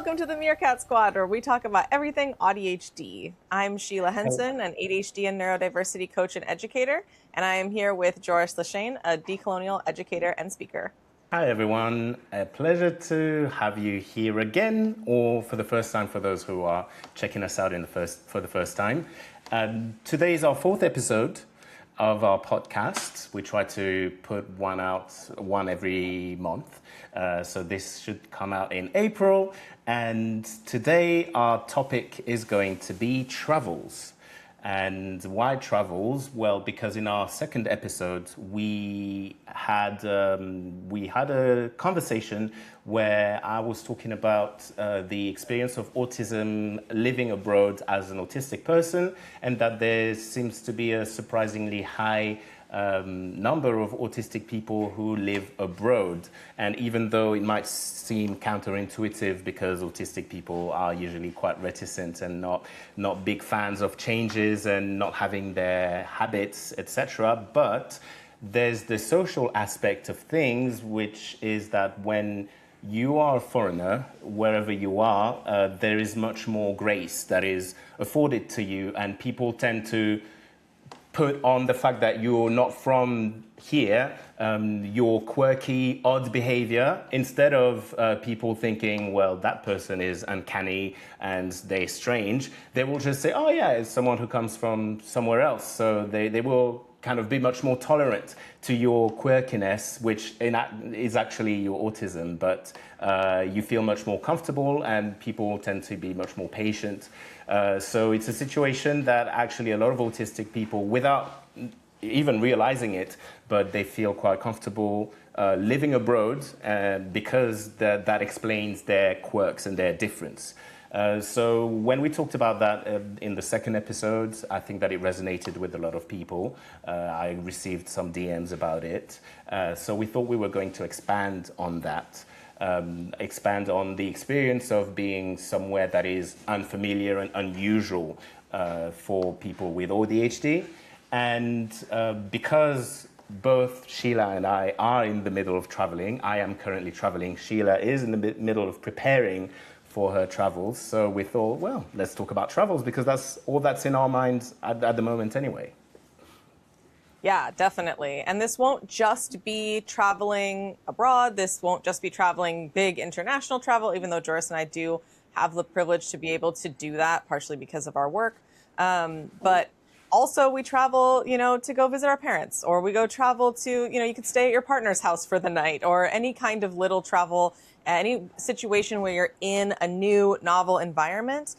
welcome to the Meerkat Squad, where we talk about everything ADHD. I'm Sheila Henson, an ADHD and neurodiversity coach and educator, and I am here with Joris, Lechene, a decolonial educator and speaker. Hi everyone, a pleasure to have you here again, or for the first time for those who are checking us out for the first time. Today is our fourth episode of our podcast. We try to put one every month. So this should come out in April. And today our topic is going to be travels. And why travels? Well, because in our second episode, we had a conversation where I was talking about the experience of autism living abroad as an autistic person, and that there seems to be a surprisingly high number of autistic people who live abroad. And even though it might seem counterintuitive because autistic people are usually quite reticent and not big fans of changes and not having their habits, etc., but there's the social aspect of things, which is that when you are a foreigner, wherever you are, there is much more grace that is afforded to you, and people tend to put on the fact that you're not from here, your quirky, odd behavior, instead of people thinking, well, that person is uncanny and they're strange. They will just say, oh yeah, it's someone who comes from somewhere else. So they will kind of be much more tolerant to your quirkiness, which is actually your autism, but you feel much more comfortable and people tend to be much more patient. So it's a situation that actually a lot of autistic people, without even realizing it, but they feel quite comfortable living abroad because that explains their quirks and their difference. So when we talked about that in the second episode, I think that it resonated with a lot of people. I received some DMs about it. So we thought we were going to expand on that. Expand on the experience of being somewhere that is unfamiliar and unusual for people with ADHD. And because both Sheila and I are in the middle of traveling, I am currently traveling, Sheila is in the middle of preparing for her travels. So we thought, well, let's talk about travels because that's all that's in our minds at the moment anyway. Yeah, definitely. And this won't just be traveling abroad. This won't just be traveling big international travel, even though Joris and I do have the privilege to be able to do that, partially because of our work. But also we travel, to go visit our parents, or we go travel to, you could stay at your partner's house for the night, or any kind of little travel. Any situation where you're in a new novel environment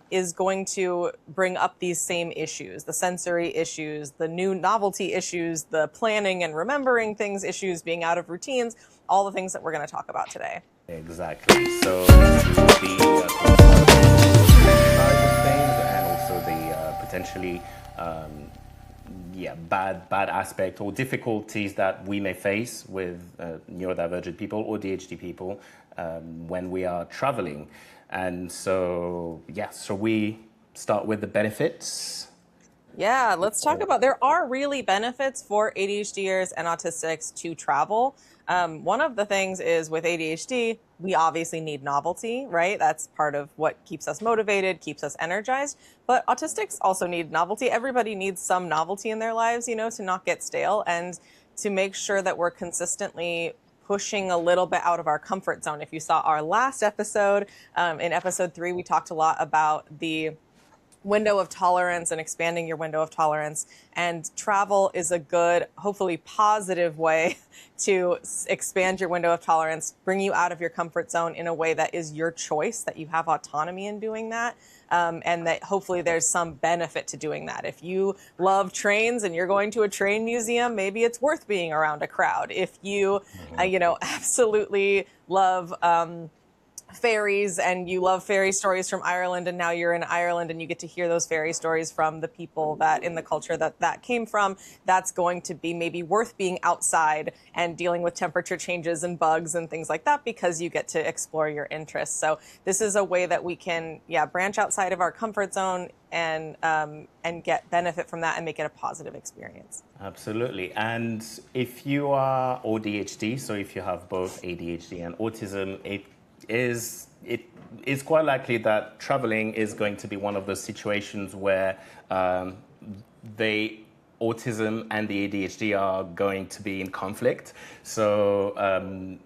is going to bring up these same issues, the sensory issues, the new novelty issues, the planning and remembering things issues, being out of routines, all the things that we're going to talk about today. Exactly. So the side of things and also the potentially bad aspect or difficulties that we may face with neurodivergent people or ADHD people when we are traveling. And so, so we start with the benefits. Yeah, let's talk about, there are really benefits for ADHDers and autistics to travel. One of the things is with ADHD, we obviously need novelty, right? That's part of what keeps us motivated, keeps us energized. But autistics also need novelty. Everybody needs some novelty in their lives, to not get stale and to make sure that we're consistently pushing a little bit out of our comfort zone. If you saw our last episode, in episode 3, we talked a lot about the window of tolerance and expanding your window of tolerance. And travel is a good, hopefully positive way to expand your window of tolerance, bring you out of your comfort zone in a way that is your choice, that you have autonomy in doing that. And that hopefully there's some benefit to doing that. If you love trains and you're going to a train museum, maybe it's worth being around a crowd. If you, absolutely love fairies and you love fairy stories from Ireland, and now you're in Ireland and you get to hear those fairy stories from the people that in the culture that came from, that's going to be maybe worth being outside and dealing with temperature changes and bugs and things like that because you get to explore your interests. So this is a way that we can branch outside of our comfort zone and get benefit from that and make it a positive experience. Absolutely. And if you are ADHD, so if you have both ADHD and autism, it's quite likely that traveling is going to be one of those situations where autism and the ADHD are going to be in conflict. So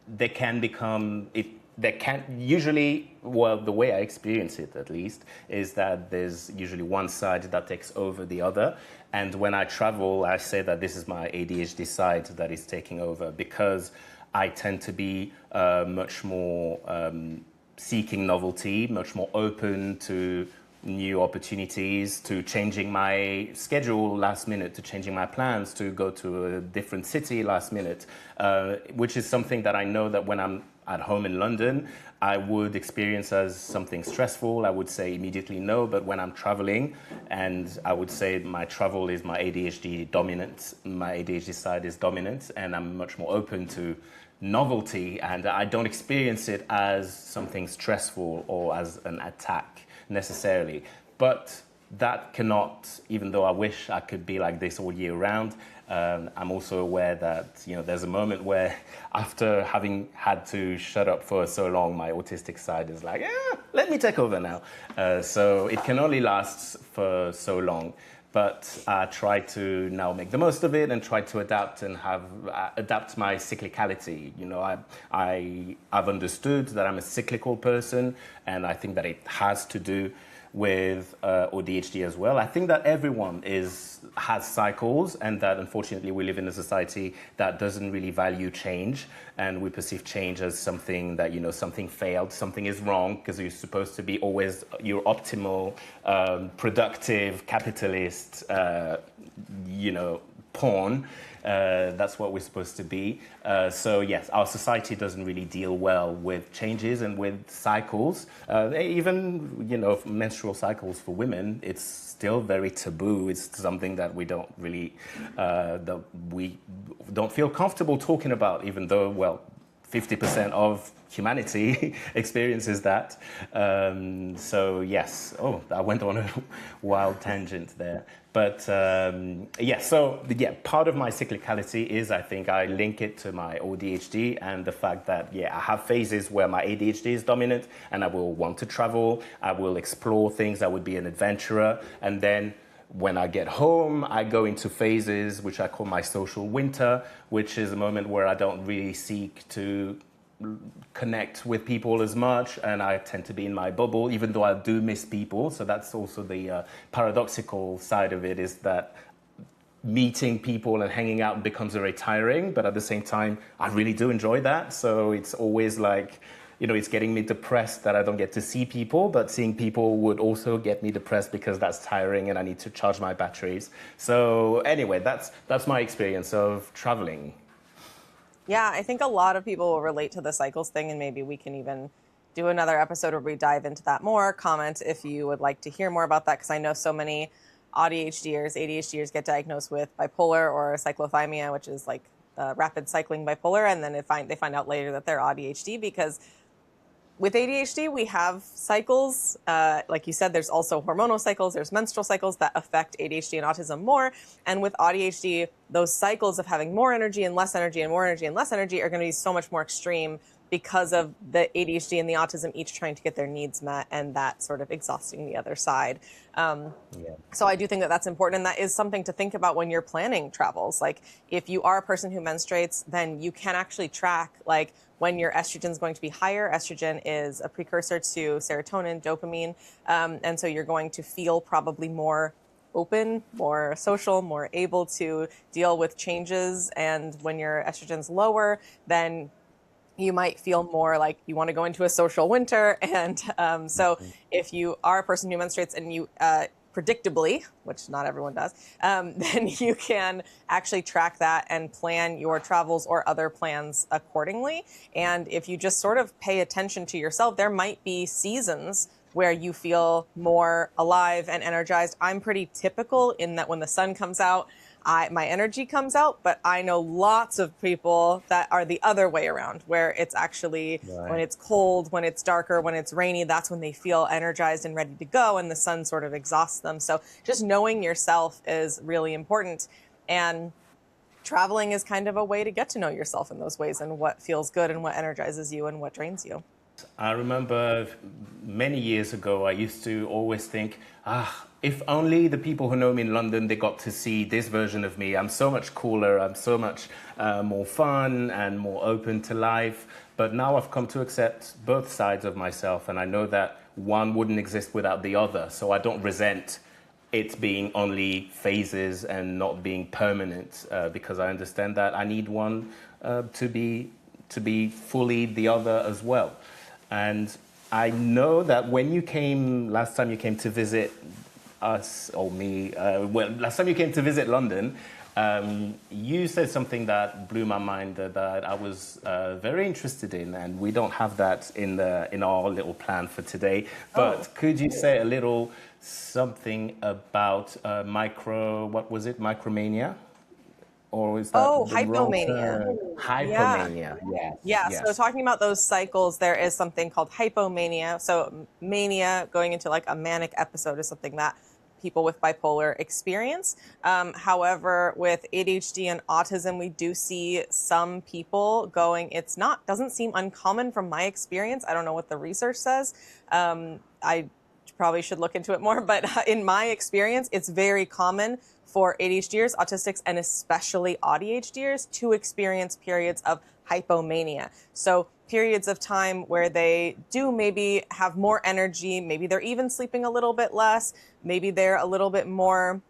they can become it. They can usually, well, the way I experience it at least, is that there's usually one side that takes over the other. And when I travel, I say that this is my ADHD side that is taking over, because I tend to be much more seeking novelty, much more open to new opportunities, to changing my schedule last minute, to changing my plans to go to a different city last minute, which is something that I know that when I'm at home in London, I would experience as something stressful. I would say immediately no, but when I'm traveling, and I would say my travel is my ADHD dominant, my ADHD side is dominant, and I'm much more open to novelty, and I don't experience it as something stressful or as an attack necessarily. But that cannot, even though I wish I could be like this all year round, I'm also aware that, you know, there's a moment where after having had to shut up for so long, my autistic side is like, let me take over now. So it can only last for so long. But I try to now make the most of it and try to adapt and adapt my cyclicality. You know, I've understood that I'm a cyclical person, and I think that it has to do with ADHD as well. I think that everyone has cycles, and that unfortunately we live in a society that doesn't really value change, and we perceive change as something that, you know, something failed, something is wrong, because you're supposed to be always your optimal, productive, capitalist, pawn. That's what we're supposed to be. So yes, our society doesn't really deal well with changes and with cycles. Even, you know, menstrual cycles for women, it's still very taboo. It's something that we don't really, that we don't feel comfortable talking about, even though, well, 50% of humanity experiences that. So yes, I went on a wild tangent there. But part of my cyclicality is, I think I link it to my AuDHD and the fact that, I have phases where my ADHD is dominant and I will want to travel, I will explore things, I would be an adventurer. And then when I get home, I go into phases which I call my social winter, which is a moment where I don't really seek to connect with people as much, and I tend to be in my bubble, even though I do miss people. So that's also the paradoxical side of it, is that meeting people and hanging out becomes very tiring, but at the same time, I really do enjoy that. So it's always like, you know, it's getting me depressed that I don't get to see people, but seeing people would also get me depressed because that's tiring and I need to charge my batteries. So anyway, that's my experience of traveling. Yeah, I think a lot of people will relate to the cycles thing, and maybe we can even do another episode where we dive into that more. Comment if you would like to hear more about that, because I know so many ADHDers get diagnosed with bipolar or cyclothymia, which is like rapid cycling bipolar, and then they find out later that they're ADHD, because with ADHD, we have cycles. Like you said, there's also hormonal cycles, there's menstrual cycles that affect ADHD and autism more. And with ADHD, those cycles of having more energy and less energy and more energy and less energy are going to be so much more extreme because of the ADHD and the autism each trying to get their needs met, and that sort of exhausting the other side. So I do think that that's important, and that is something to think about when you're planning travels. Like, if you are a person who menstruates, then you can actually track, like, when your estrogen is going to be higher. Estrogen is a precursor to serotonin, dopamine, and so you're going to feel probably more open, more social, more able to deal with changes. And when your estrogen's lower, then you might feel more like you want to go into a social winter. And so if you are a person who menstruates and you predictably, which not everyone does, then you can actually track that and plan your travels or other plans accordingly. And if you just sort of pay attention to yourself, there might be seasons where you feel more alive and energized. I'm pretty typical in that when the sun comes out, my energy comes out, but I know lots of people that are the other way around, where it's actually when it's cold, when it's darker, when it's rainy, that's when they feel energized and ready to go, and the sun sort of exhausts them. So just knowing yourself is really important. And traveling is kind of a way to get to know yourself in those ways, and what feels good and what energizes you and what drains you. I remember many years ago, I used to always think, if only the people who know me in London, they got to see this version of me. I'm so much cooler, I'm so much more fun and more open to life. But now I've come to accept both sides of myself, and I know that one wouldn't exist without the other. So I don't resent it being only phases and not being permanent, because I understand that I need one to be fully the other as well. And I know that when you came, last time you came to visit us, or me, last time you came to visit London, you said something that blew my mind, that I was very interested in, and we don't have that in our little plan for today. But could you say a little something about Micromania? Or is that hypomania. Hypomania, yes. So talking about those cycles, there is something called hypomania. So mania, going into like a manic episode, is something that people with bipolar experience. However, with ADHD and autism, we do see some people going, doesn't seem uncommon from my experience. I don't know what the research says. I probably should look into it more, but in my experience, it's very common for ADHDers, autistics, and especially AuDHDers to experience periods of hypomania. So periods of time where they do maybe have more energy, maybe they're even sleeping a little bit less, maybe they're a little bit more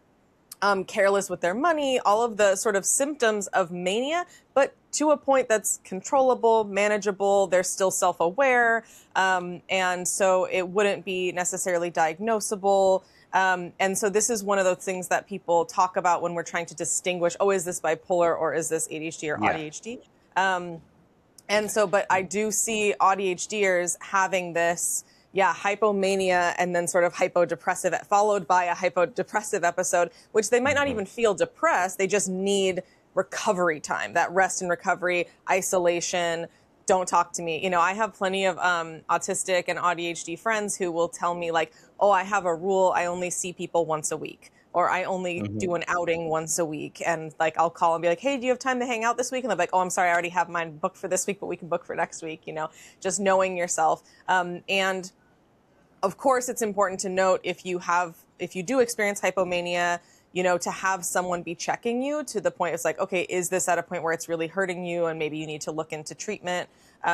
careless with their money, all of the sort of symptoms of mania, but to a point that's controllable, manageable, they're still self-aware, and so it wouldn't be necessarily diagnosable. And so this is one of those things that people talk about when we're trying to distinguish, is this bipolar or is this ADHD or AuDHD? And so, but I do see AuDHDers having this, hypomania and then sort of hypodepressive, followed by a hypodepressive episode, which they might not even feel depressed. They just need recovery time, that rest and recovery, isolation. Don't talk to me. I have plenty of autistic and AuDHD friends who will tell me like, I have a rule. I only see people once a week, or I only do an outing once a week. And like, I'll call and be like, hey, do you have time to hang out this week? And they're like, I'm sorry, I already have mine booked for this week, but we can book for next week, just knowing yourself. And of course, it's important to note if you do experience hypomania, to have someone be checking you to the point it's like, okay, is this at a point where it's really hurting you and maybe you need to look into treatment?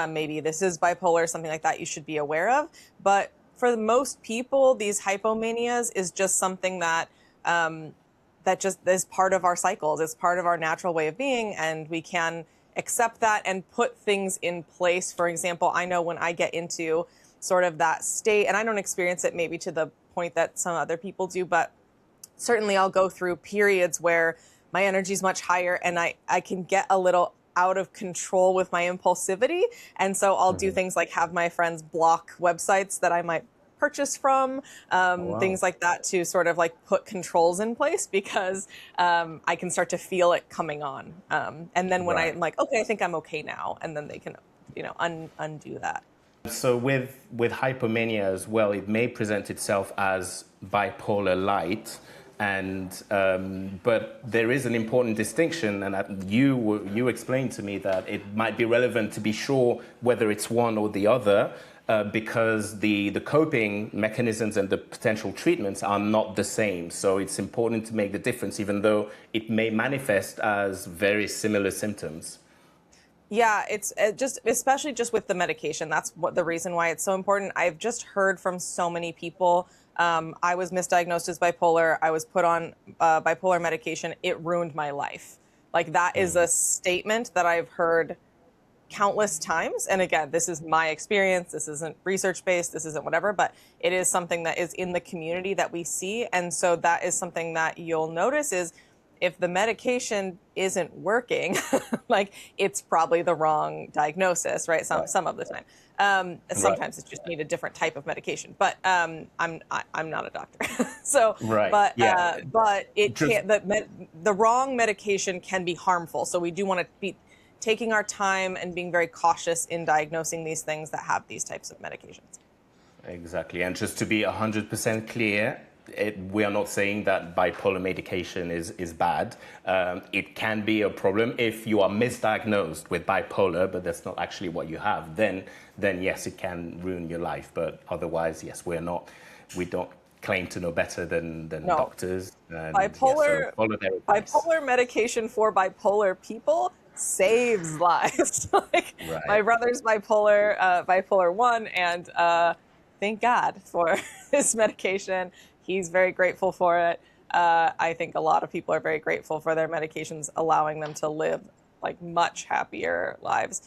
Maybe this is bipolar, something like that you should be aware of. But for most people, these hypomanias is just something that just is part of our cycles. It's part of our natural way of being, and we can accept that and put things in place. For example, I know when I get into sort of that state, and I don't experience it maybe to the point that some other people do, but certainly I'll go through periods where my energy is much higher and I can get a little out of control with my impulsivity. And so I'll do things like have my friends block websites that I might purchase from, things like that, to sort of like put controls in place, because I can start to feel it coming on. And then when I'm like, okay, I think I'm okay now. And then they can, undo that. So with hypomania as well, it may present itself as bipolar light, and but there is an important distinction, and you explained to me that it might be relevant to be sure whether it's one or the other, because the coping mechanisms and the potential treatments are not the same. So it's important to make the difference, even though it may manifest as very similar symptoms. Yeah, it's just, especially just with the medication. That's the reason why it's so important. I've just heard from so many people. I was misdiagnosed as bipolar. I was put on bipolar medication. It ruined my life. Like, that is a statement that I've heard countless times. And again, this is my experience. This isn't research-based. This isn't whatever, but it is something that is in the community that we see. And so that is something that you'll notice is, if the medication isn't working, like, it's probably the wrong diagnosis, right? Some of the time. Sometimes it's just need a different type of medication. But I'm not a doctor, so. But it can't. The wrong medication can be harmful. So we do want to be taking our time and being very cautious in diagnosing these things that have these types of medications. Exactly, and just to be 100% clear, we are not saying that bipolar medication is bad. It can be a problem if you are misdiagnosed with bipolar, but that's not actually what you have. Then yes, it can ruin your life. But otherwise, yes, we don't claim to know better than No. doctors. And, Bipolar, so follow their advice. bipolar medication for bipolar people saves lives. Like Right. my brother's bipolar 1, and thank God for his medication. He's very grateful for it. I think a lot of people are very grateful for their medications allowing them to live like much happier lives.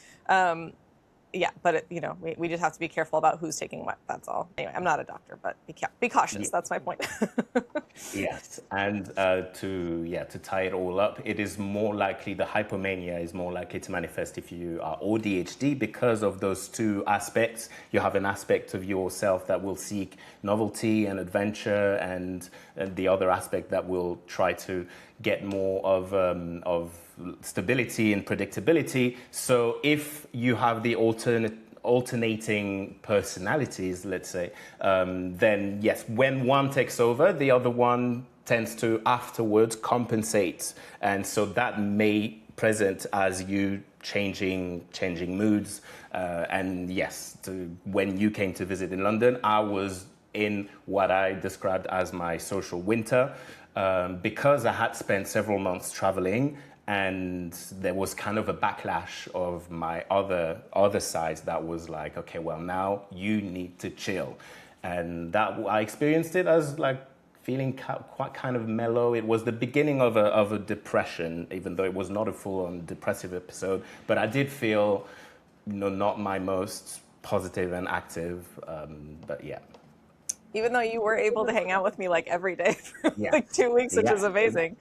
Yeah, but we just have to be careful about who's taking what. That's all. Anyway, I'm not a doctor, but be cautious. Yeah. That's my point. Yes, and to tie it all up, it is more likely, the hypomania is more likely to manifest if you are ADHD because of those two aspects. You have an aspect of yourself that will seek novelty and adventure, and the other aspect that will try to get more of stability and predictability. So if you have the alternating personalities, let's say, then yes, when one takes over, the other one tends to afterwards compensate. And so that may present as you changing moods. And yes, when you came to visit in London, I was in what I described as my social winter, because I had spent several months traveling. And there was kind of a backlash of my other sides that was like, okay, well, now you need to chill. And that I experienced it as like feeling quite kind of mellow. It was the beginning of a depression, even though it was not a full-on depressive episode. But I did feel, not my most positive and active. But yeah. Even though you were able to hang out with me like every day for like 2 weeks, which is amazing.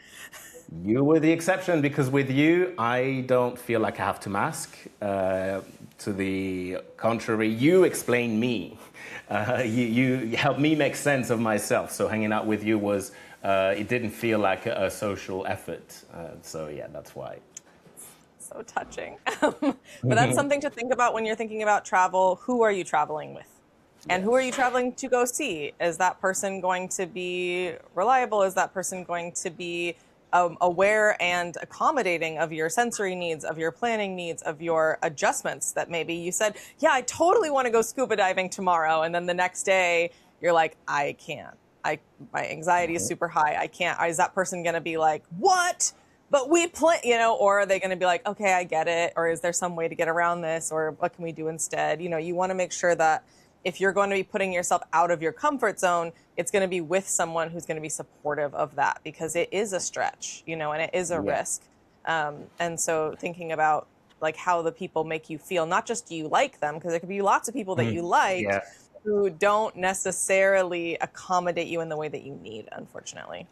You were the exception, because with you, I don't feel like I have to mask. To the contrary, you explain me. You help me make sense of myself. So hanging out with you was, it didn't feel like a social effort. So yeah, that's why. So touching. But that's something to think about when you're thinking about travel. Who are you traveling with? And who are you traveling to go see? Is that person going to be reliable? Is that person going to be aware and accommodating of your sensory needs, of your planning needs, of your adjustments that maybe you said, yeah, I totally want to go scuba diving tomorrow. And then the next day you're like, I can't. My anxiety is super high. I can't. Is that person going to be like, what? But we play, or are they going to be like, okay, I get it. Or is there some way to get around this? Or what can we do instead? You want to make sure that if you're going to be putting yourself out of your comfort zone, it's going to be with someone who's going to be supportive of that, because it is a stretch, and it is a risk. And so thinking about like how the people make you feel, not just do you like them, because there could be lots of people that you like who don't necessarily accommodate you in the way that you need, unfortunately.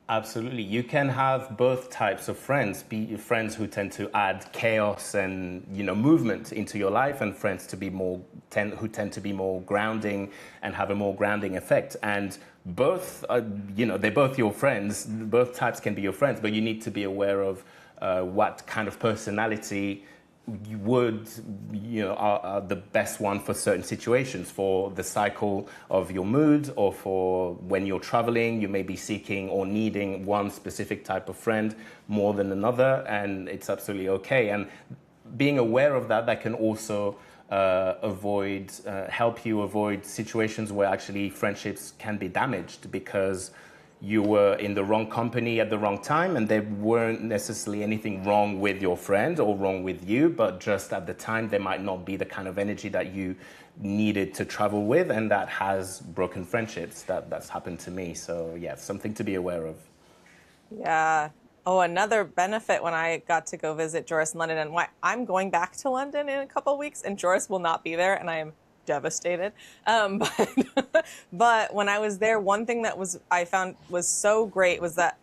Absolutely. You can have both types of friends, be friends who tend to add chaos and, movement into your life, and friends who tend to be more grounding and have a more grounding effect. And both, they're both your friends. Both types can be your friends, but you need to be aware of what kind of personality are the best one for certain situations, for the cycle of your mood, or for when you're traveling, you may be seeking or needing one specific type of friend more than another, and it's absolutely okay. And being aware of that can also help you avoid situations where actually friendships can be damaged because you were in the wrong company at the wrong time, and there weren't necessarily anything wrong with your friend or wrong with you, but just at the time there might not be the kind of energy that you needed to travel with, and that has broken friendships. That's happened to me. So yeah, something to be aware of. Yeah. Oh, another benefit when I got to go visit Joris in London, and why I'm going back to London in a couple of weeks, and Joris will not be there, and I am devastated. But when I was there, one thing that I found was so great was that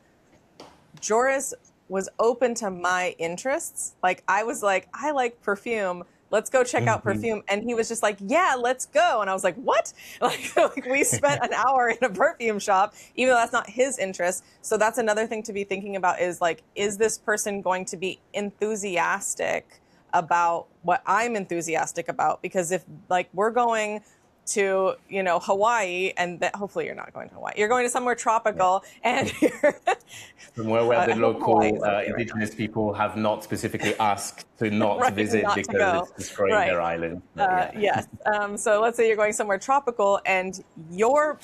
Joris was open to my interests. Like I was like, I like perfume. Let's go check out perfume. And he was just like, yeah, let's go. And I was like, what? Like we spent an hour in a perfume shop, even though that's not his interest. So that's another thing to be thinking about is like, is this person going to be enthusiastic about what I'm enthusiastic about? Because if like we're going to, Hawaii, and hopefully you're not going to Hawaii. You're going to somewhere tropical, and you're Somewhere where the I hope local Hawaii is okay right indigenous people have not specifically asked to not right, visit not to because go. it's destroying Right. their island. But Yes. So let's say you're going somewhere tropical, and your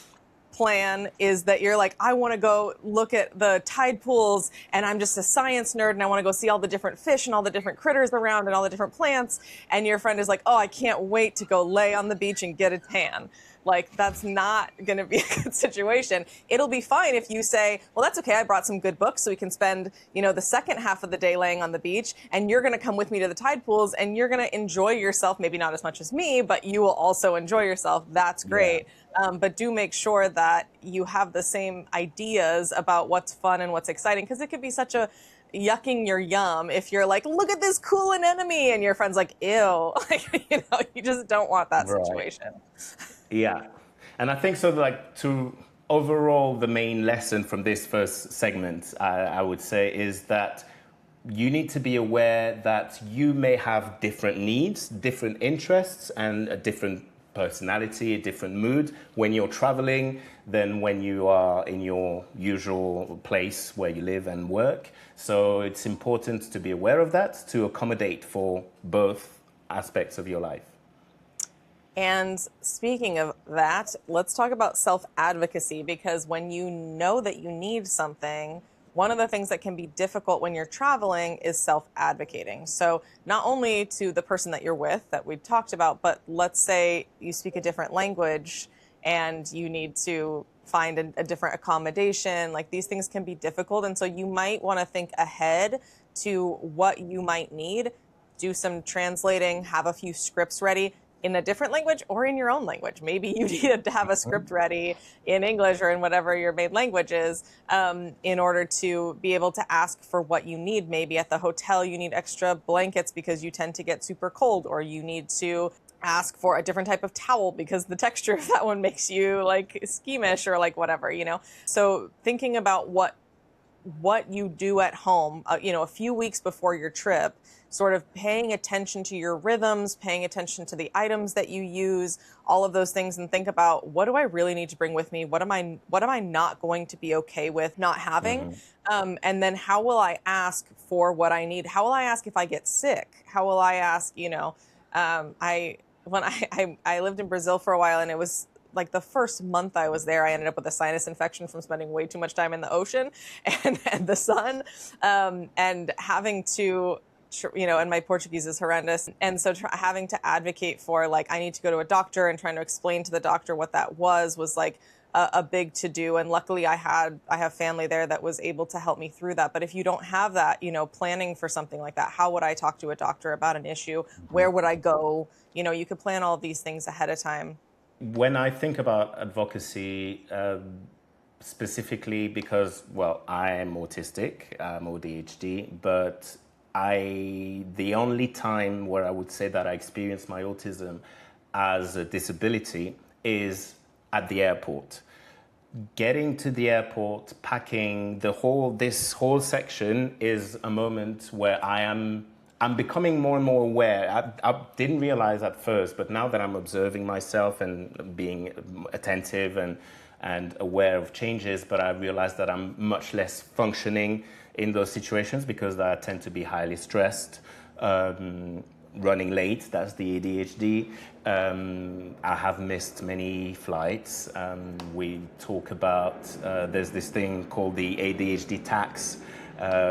plan is that you're like, I want to go look at the tide pools, and I'm just a science nerd, and I want to go see all the different fish and all the different critters around and all the different plants. And your friend is like, oh, I can't wait to go lay on the beach and get a tan. Like, that's not going to be a good situation. It'll be fine if you say, well, that's okay. I brought some good books so we can spend, the second half of the day laying on the beach, and you're going to come with me to the tide pools, and you're going to enjoy yourself. Maybe not as much as me, but you will also enjoy yourself. That's great. But do make sure that you have the same ideas about what's fun and what's exciting, because it could be such a yucking your yum if you're like, look at this cool anemone, and your friend's like, ew. Like, you just don't want that situation. Yeah. And I think so, like, to overall, the main lesson from this first segment, I would say, is that you need to be aware that you may have different needs, different interests, and a different personality, a different mood when you're traveling than when you are in your usual place where you live and work. So it's important to be aware of that, to accommodate for both aspects of your life. And speaking of that, let's talk about self-advocacy, because when you know that you need something, one of the things that can be difficult when you're traveling is self-advocating. So not only to the person that you're with that we talked about, but let's say you speak a different language and you need to find a different accommodation. Like, these things can be difficult. And so you might want to think ahead to what you might need, do some translating, have a few scripts ready in a different language or in your own language. Maybe you need to have a script ready in English or in whatever your main language is, in order to be able to ask for what you need. Maybe at the hotel you need extra blankets because you tend to get super cold, or you need to ask for a different type of towel because the texture of that one makes you like squeamish, or like whatever, So thinking about what you do at home, a few weeks before your trip, sort of paying attention to your rhythms, paying attention to the items that you use, all of those things, and think about, what do I really need to bring with me? What am I not going to be okay with not having? And then how will I ask for what I need? How will I ask if I get sick? How will I ask, I lived in Brazil for a while, and it was like the first month I was there, I ended up with a sinus infection from spending way too much time in the ocean and the sun, and having to, and my Portuguese is horrendous. And so having to advocate for, like, I need to go to a doctor, and trying to explain to the doctor what that was like a big to do. And luckily I have family there that was able to help me through that. But if you don't have that, planning for something like that, how would I talk to a doctor about an issue? Where would I go? You could plan all of these things ahead of time. When I think about advocacy, specifically because, well, I am autistic, I'm ADHD, but the only time where I would say that I experienced my autism as a disability is at the airport. Getting to the airport, packing, this whole section is a moment where I'm becoming more and more aware. I didn't realize at first, but now that I'm observing myself and being attentive and aware of changes, but I realize that I'm much less functioning in those situations because I tend to be highly stressed, running late, that's the ADHD. I have missed many flights. We talk about, there's this thing called the ADHD tax,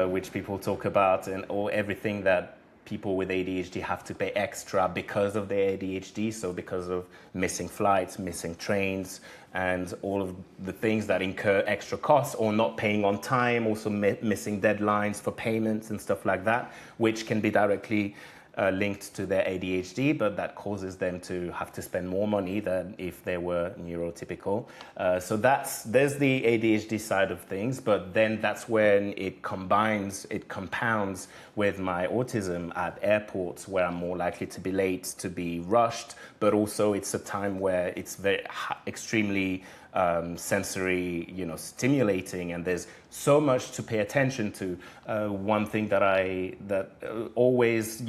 which people talk about, or everything that people with ADHD have to pay extra because of their ADHD, so because of missing flights, missing trains, and all of the things that incur extra costs, or not paying on time, also missing deadlines for payments and stuff like that, which can be directly linked to their ADHD, but that causes them to have to spend more money than if they were neurotypical. So there's the ADHD side of things, but then that's when it compounds with my autism at airports, where I'm more likely to be late, to be rushed, but also it's a time where it's very extremely sensory, stimulating, and there's so much to pay attention to. One thing that always,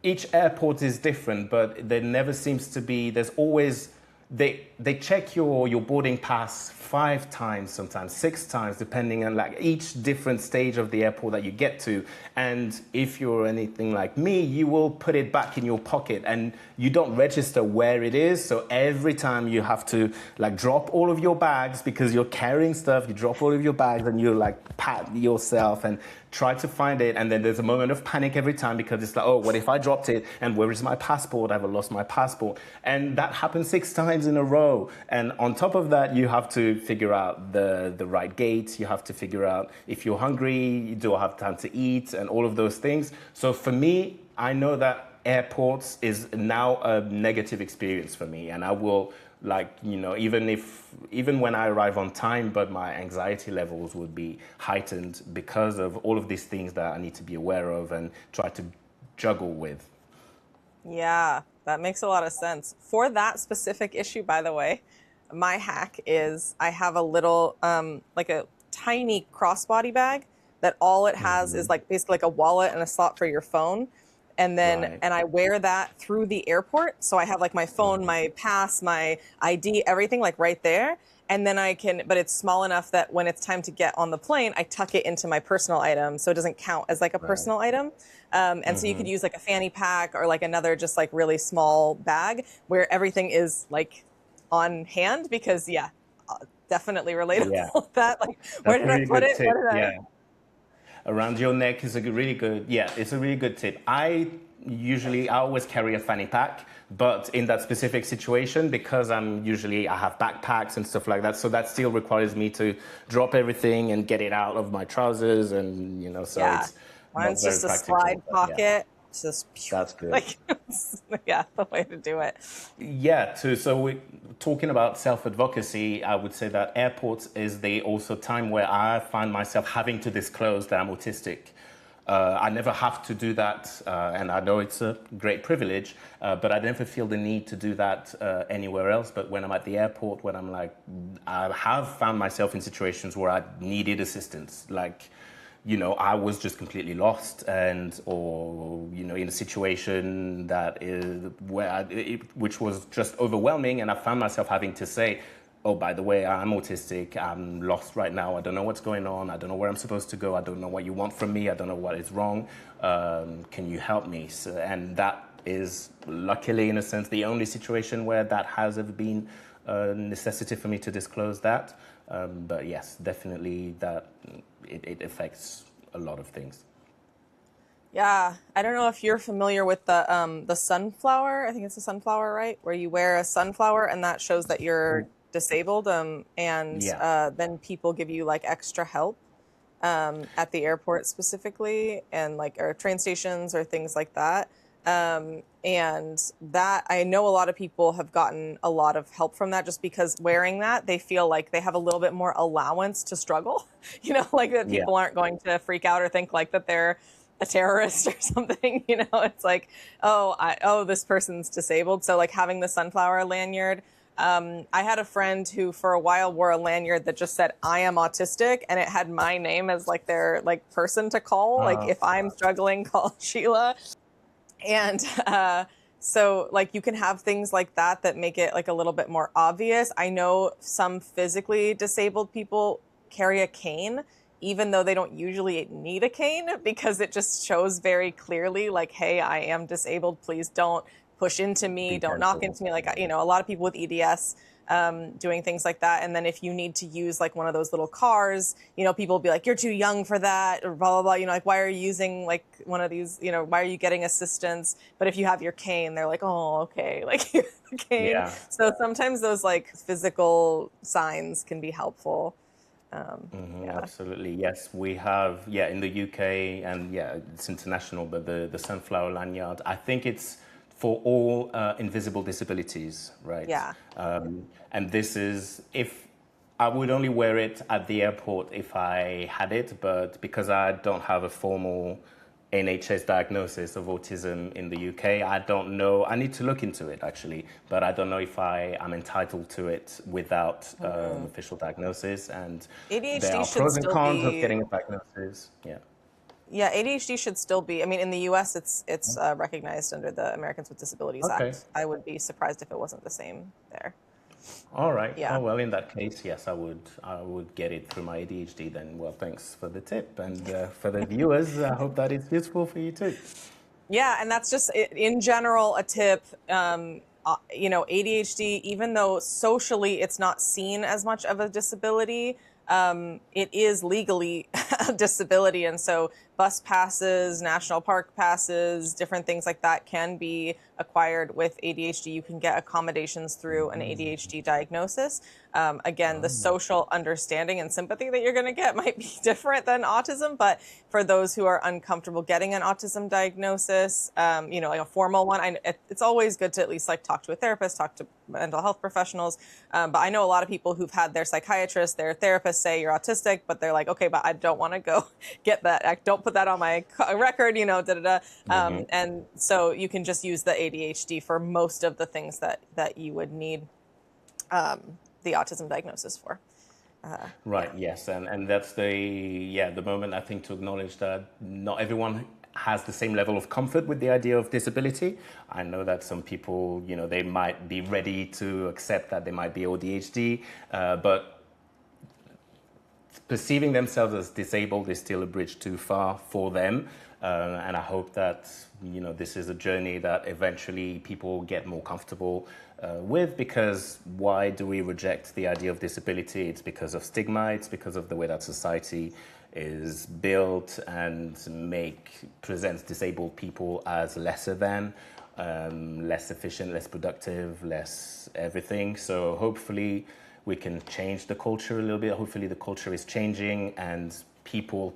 each airport is different, but there never seems to be, there's always, they check your boarding pass 5 times, sometimes 6 times, depending on like each different stage of the airport that you get to. And if you're anything like me, you will put it back in your pocket and you don't register where it is. So every time you have to like drop all of your bags because you're carrying stuff, you drop all of your bags and you like pat yourself and try to find it. And then there's a moment of panic every time because it's like, oh, what if I dropped it? And where is my passport? I've lost my passport. And that happened 6 times in a row. And on top of that, you have to figure out the right gate. You have to figure out if you're hungry, do I have time to eat, and all of those things. So for me, I know that airports is now a negative experience for me. And I will like, you know, even when I arrive on time, but my anxiety levels would be heightened because of all of these things that I need to be aware of and try to juggle with. Yeah, that makes a lot of sense. For that specific issue, by the way, my hack is I have a little, like a tiny crossbody bag that all it has is like basically like a wallet and a slot for your phone. And then, and I wear that through the airport. So I have like my phone, my pass, my ID, everything like right there. And then I can, but it's small enough that when it's time to get on the plane, I tuck it into my personal item. So it doesn't count as like a personal item. And so you could use like a fanny pack or like another just like really small bag where everything is like on hand because definitally relatable with that. Like, where did I put it? Tip. Around your neck is a really good, it's a really good tip. I always carry a fanny pack, but in that specific situation, because I have backpacks and stuff like that, so that still requires me to drop everything and get it out of my trousers and, you know, so it's mine's just a slide pocket. Just that's good. Like, the way to do it. So we're talking about self-advocacy. I would say that airports is the also time where I find myself having to disclose that I'm autistic. I never have to do that, and I know it's a great privilege, but I never feel the need to do that anywhere else. But when I'm at the airport, when I'm like, I have found myself in situations where I needed assistance, like, you know, I was just completely lost or, you know, in a situation that is which was just overwhelming. And I found myself having to say, oh, by the way, I'm autistic. I'm lost right now. I don't know what's going on. I don't know where I'm supposed to go. I don't know what you want from me. I don't know what is wrong. Can you help me? So, and that is luckily, in a sense, the only situation where that has ever been a necessity for me to disclose that. But yes, definitely that it affects a lot of things. Yeah, I don't know if you're familiar with the sunflower. I think it's a sunflower, right? Where you wear a sunflower and that shows that you're disabled. Then people give you like extra help at the airport specifically, and like or train stations or things like that. And that I know a lot of people have gotten a lot of help from that just because wearing that, they feel like they have a little bit more allowance to struggle, you know, like that people aren't going to freak out or think like that they're a terrorist or something, you know, it's like, this person's disabled. So like having the sunflower lanyard, I had a friend who for a while wore a lanyard that just said, I am autistic. And it had my name as like their like person to call. Like if I'm struggling, call Sheila. And so like you can have things like that make it like a little bit more obvious. I know some physically disabled people carry a cane, even though they don't usually need a cane, because it just shows very clearly like, hey, I am disabled. Please don't push into me. Don't knock into me. Like, you know, a lot of people with EDS doing things like that. And then if you need to use like one of those little cars, you know, people will be like, you're too young for that, or blah, blah, blah. You know, like, why are you using like one of these, you know, why are you getting assistance? But if you have your cane, they're like, oh, okay. Like your cane. Yeah. So sometimes those like physical signs can be helpful. Absolutely. Yes, we have, in the UK and it's international, but the sunflower lanyard, I think it's for all invisible disabilities, right? Yeah. And this is, if I would only wear it at the airport if I had it, but because I don't have a formal NHS diagnosis of autism in the UK, I don't know. I need to look into it actually, but I don't know if I am entitled to it without official diagnosis. And ADHD there are pros and cons of getting a diagnosis. Yeah. Yeah, ADHD should still be. I mean, in the U.S., it's recognized under the Americans with Disabilities Okay. Act. I would be surprised if it wasn't the same there. All right. Yeah. Oh, well, in that case, yes, I would get it through my ADHD then. Well, thanks for the tip. And for the viewers, I hope that is useful for you too. Yeah, and that's just in general a tip. ADHD, even though socially it's not seen as much of a disability, it is legally a disability. And so bus passes, national park passes, different things like that can be acquired with ADHD. You can get accommodations through an ADHD diagnosis. Again, the social understanding and sympathy that you're going to get might be different than autism, but for those who are uncomfortable getting an autism diagnosis, like a formal one, it's always good to at least like talk to a therapist, talk to mental health professionals. But I know a lot of people who've had their psychiatrist, their therapist say you're autistic, but they're like, okay, but I don't want to go get that. I don't put that on my record, and so you can just use the ADHD for most of the things that you would need the autism diagnosis for. Right, yes, and that's the moment I think to acknowledge that not everyone has the same level of comfort with the idea of disability. I know that some people, they might be ready to accept that they might be ADHD, but perceiving themselves as disabled is still a bridge too far for them. And I hope that, this is a journey that eventually people get more comfortable with, because why do we reject the idea of disability? It's because of stigma. It's because of the way that society is built and presents disabled people as lesser than, less efficient, less productive, less everything. So hopefully we can change the culture a little bit. Hopefully the culture is changing and people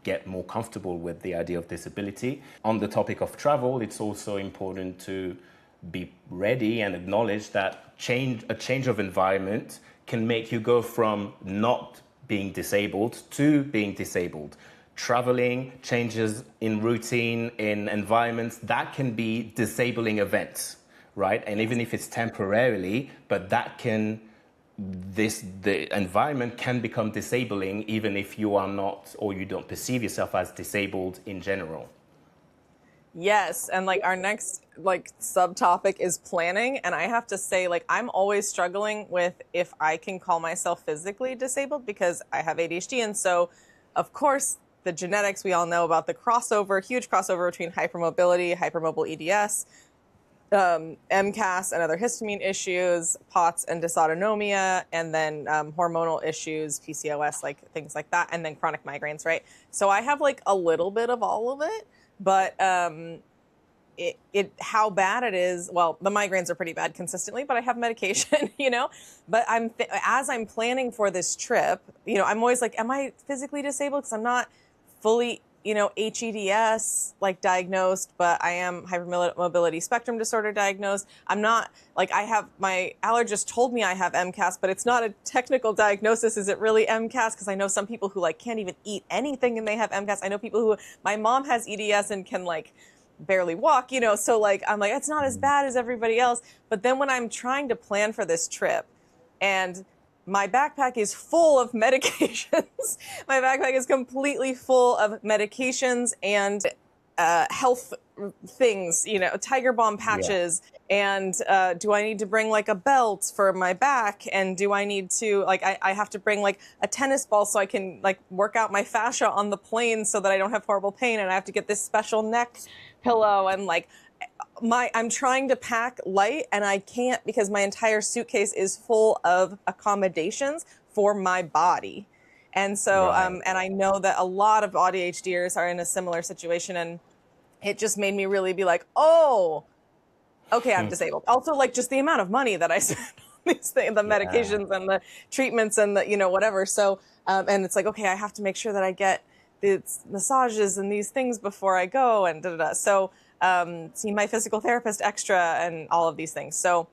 get more comfortable with the idea of disability. On the topic of travel, it's also important to be ready and acknowledge that a change of environment can make you go from not being disabled to being disabled. Traveling, changes in routine, in environments, that can be disabling events, right? And even if it's temporarily, but the environment can become disabling even if you are not, or you don't perceive yourself as disabled in general. Yes, and our next subtopic is planning, and I have to say I'm always struggling with if I can call myself physically disabled because I have ADHD, and so of course the genetics, we all know about the huge crossover between hypermobility, hypermobile EDS, MCAS and other histamine issues, POTS and dysautonomia, and then hormonal issues, PCOS, things like that, and then chronic migraines, right? So I have a little bit of all of it, but how bad it is, well, the migraines are pretty bad consistently, but I have medication, but as I'm planning for this trip, I'm always am I physically disabled? Because I'm not fully HEDS diagnosed, but I am hypermobility spectrum disorder diagnosed. I'm not my allergist told me I have MCAS, but it's not a technical diagnosis. Is it really MCAS? Because I know some people who can't even eat anything and they have MCAS. I know people who, my mom has EDS and can barely walk, so I'm it's not as bad as everybody else. But then when I'm trying to plan for this trip and my backpack is full of medications. My backpack is completely full of medications and health things, Tiger Balm patches. Yeah. And do I need to bring a belt for my back? And do I need to I have to bring a tennis ball so I can work out my fascia on the plane so that I don't have horrible pain. And I have to get this special neck pillow and I'm trying to pack light and I can't because my entire suitcase is full of accommodations for my body. And so, right. And I know that a lot of AuDHDers are in a similar situation, and it just made me really be oh, okay, I'm disabled. Also, just the amount of money that I spend on these things, the medications and the treatments and the, whatever. So, and it's okay, I have to make sure that I get these massages and these things before I go and da-da-da. So, see my physical therapist extra and all of these things. So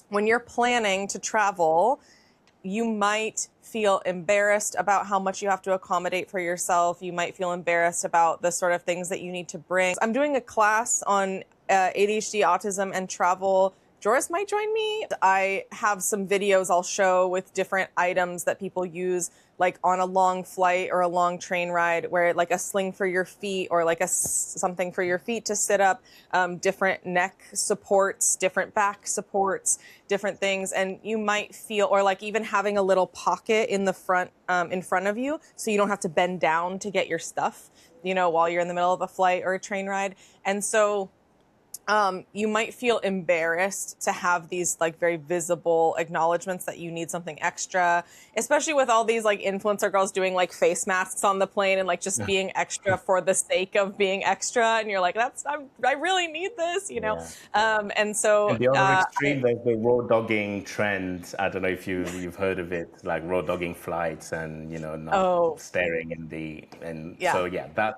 when you're planning to travel, you might feel embarrassed about how much you have to accommodate for yourself. You might feel embarrassed about the sort of things that you need to bring. I'm doing a class on ADHD, autism, and travel. Joris might join me. I have some videos I'll show with different items that people use like on a long flight or a long train ride, where like a sling for your feet or like something for your feet to sit up, different neck supports, different back supports, different things. And you might feel, or like even having a little pocket in the front, in front of you, so you don't have to bend down to get your stuff, you know, while you're in the middle of a flight or a train ride. And so you might feel embarrassed to have these like very visible acknowledgments that you need something extra, especially with all these like influencer girls doing like face masks on the plane and like just being extra for the sake of being extra. And you're like, I really need this, you know? And so and the other extreme, there's the raw dogging trend. I don't know if you've heard of it, like raw dogging flights and, you know, not staring so that,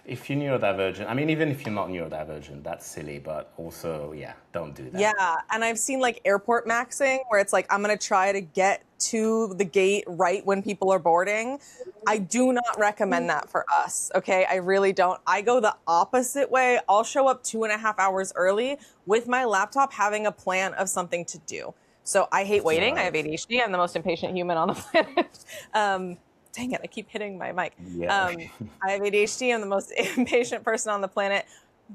if you're neurodivergent, I mean, even if you're not neurodivergent, that's silly, but also, don't do that. Yeah, and I've seen like airport maxing where it's like, I'm going to try to get to the gate right when people are boarding. I do not recommend that for us, okay? I really don't. I go the opposite way. I'll show up 2.5 hours early with my laptop having a plan of something to do. So I hate waiting. I have ADHD. I'm the most impatient human on the planet. Dang it, I keep hitting my mic. I have ADHD. I'm the most impatient person on the planet.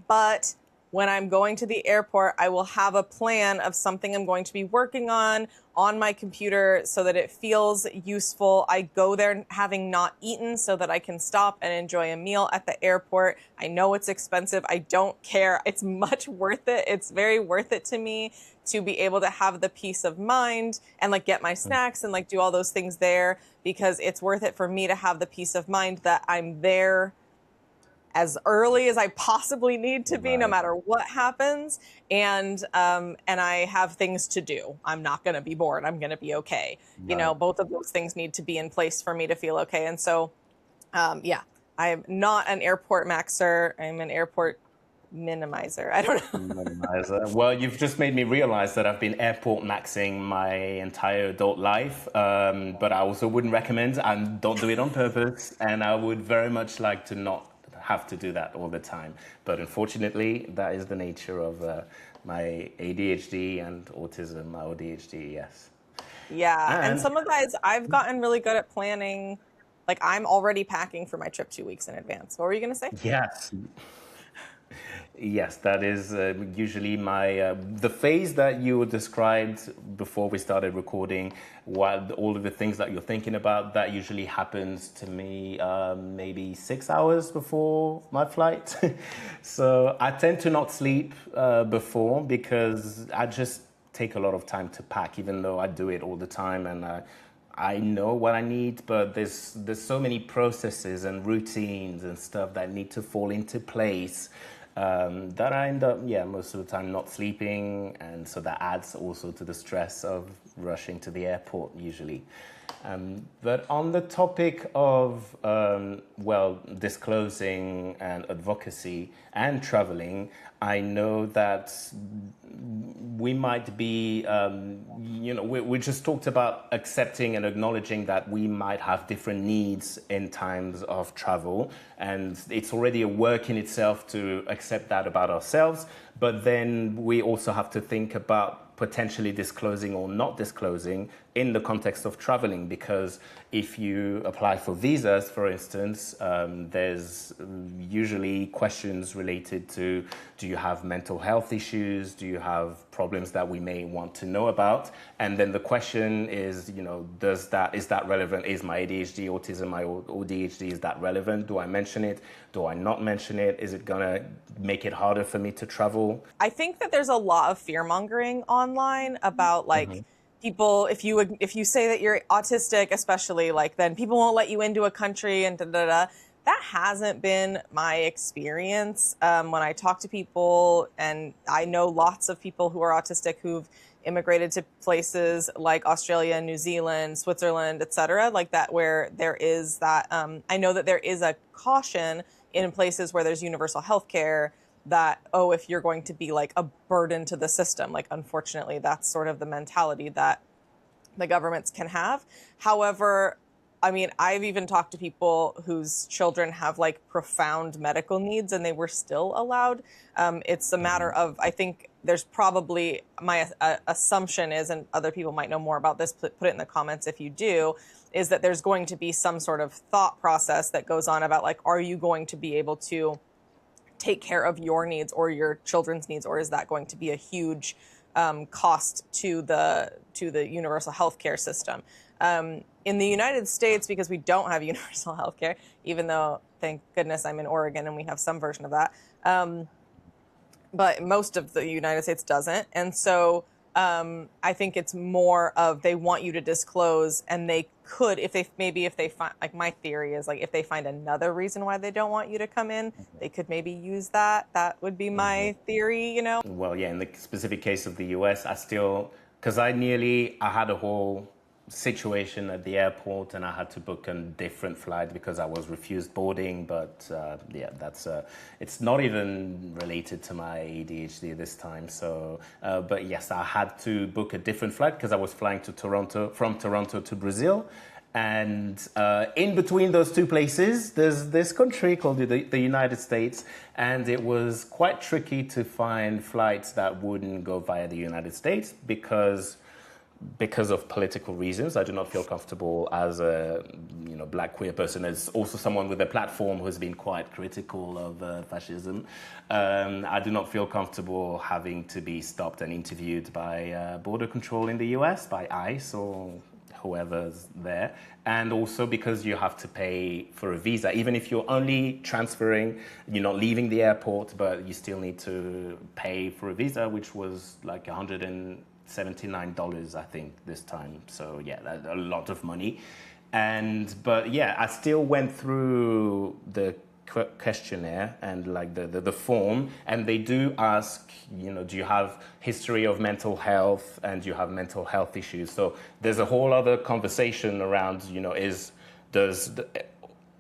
But when I'm going to the airport, I will have a plan of something I'm going to be working on my computer so that it feels useful. I go there having not eaten so that I can stop and enjoy a meal at the airport. I know it's expensive. I don't care. It's much worth it. It's very worth it to me to be able to have the peace of mind and like get my snacks and like do all those things there, because it's worth it for me to have the peace of mind that I'm there as early as I possibly need to be, no matter what happens. And I have things to do. I'm not going to be bored. I'm going to be okay. You know, both of those things need to be in place for me to feel okay. And so, I'm not an airport maxer. I'm an airport minimizer. I don't know. Minimizer. Well, you've just made me realize that I've been airport maxing my entire adult life, but I also wouldn't recommend, and don't do it on purpose. And I would very much like to not have to do that all the time. But unfortunately, that is the nature of my ADHD and autism, my AuDHD, yes. Yeah, and some of the guys, I've gotten really good at planning. Like, I'm already packing for my trip 2 weeks in advance. What were you going to say? Yes. Yes, that is usually the phase that you described before we started recording, while all of the things that you're thinking about, that usually happens to me maybe 6 hours before my flight. So I tend to not sleep before, because I just take a lot of time to pack, even though I do it all the time and I know what I need, but there's so many processes and routines and stuff that need to fall into place that I end up, most of the time not sleeping. And so that adds also to the stress of rushing to the airport usually. But on the topic of, disclosing and advocacy and traveling, I know that we might be, we just talked about accepting and acknowledging that we might have different needs in times of travel. And it's already a work in itself to accept that about ourselves. But then we also have to think about potentially disclosing or not disclosing in the context of traveling, because if you apply for visas, for instance, there's usually questions related to, do you have mental health issues? Do you have problems that we may want to know about? And then the question is, is that relevant? Is my ADHD, autism, my AuDHD, is that relevant? Do I mention it? Do I not mention it? Is it gonna make it harder for me to travel? I think that there's a lot of fear mongering online about people, if you say that you're autistic, especially, then people won't let you into a country and da-da-da. That hasn't been my experience when I talk to people, and I know lots of people who are autistic who've immigrated to places like Australia, New Zealand, Switzerland, et cetera, like that, where there is that, I know that there is a caution in places where there's universal health care that, if you're going to be a burden to the system, unfortunately, that's sort of the mentality that the governments can have. However, I mean, I've even talked to people whose children have profound medical needs and they were still allowed. It's a matter of, I think there's probably, my assumption is, and other people might know more about this, put it in the comments if you do, is that there's going to be some sort of thought process that goes on about like, are you going to be able to take care of your needs or your children's needs, or is that going to be a huge cost to the universal healthcare system? In the United States, because we don't have universal healthcare, even though thank goodness I'm in Oregon and we have some version of that, but most of the United States doesn't, and so I think it's more of they want you to disclose, and they could, if they find, like my theory is like if they find another reason why they don't want you to come in, they could maybe use that. That would be my theory, you know? Well, yeah, in the specific case of the US, because I had a whole situation at the airport and I had to book a different flight because I was refused boarding. But it's not even related to my ADHD this time. So, but yes, I had to book a different flight because I was flying to from Toronto to Brazil. And in between those two places, there's this country called the United States, and it was quite tricky to find flights that wouldn't go via the United States because of political reasons. I do not feel comfortable as a black queer person, as also someone with a platform who's been quite critical of fascism. I do not feel comfortable having to be stopped and interviewed by border control in the US, by ICE or whoever's there, and also because you have to pay for a visa, even if you're only transferring, you're not leaving the airport, but you still need to pay for a visa, which was like $179, I think, this time. So yeah, that's a lot of money. But yeah, I still went through the questionnaire and like the form, and they do ask, do you have history of mental health, and do you have mental health issues? So there's a whole other conversation around, does the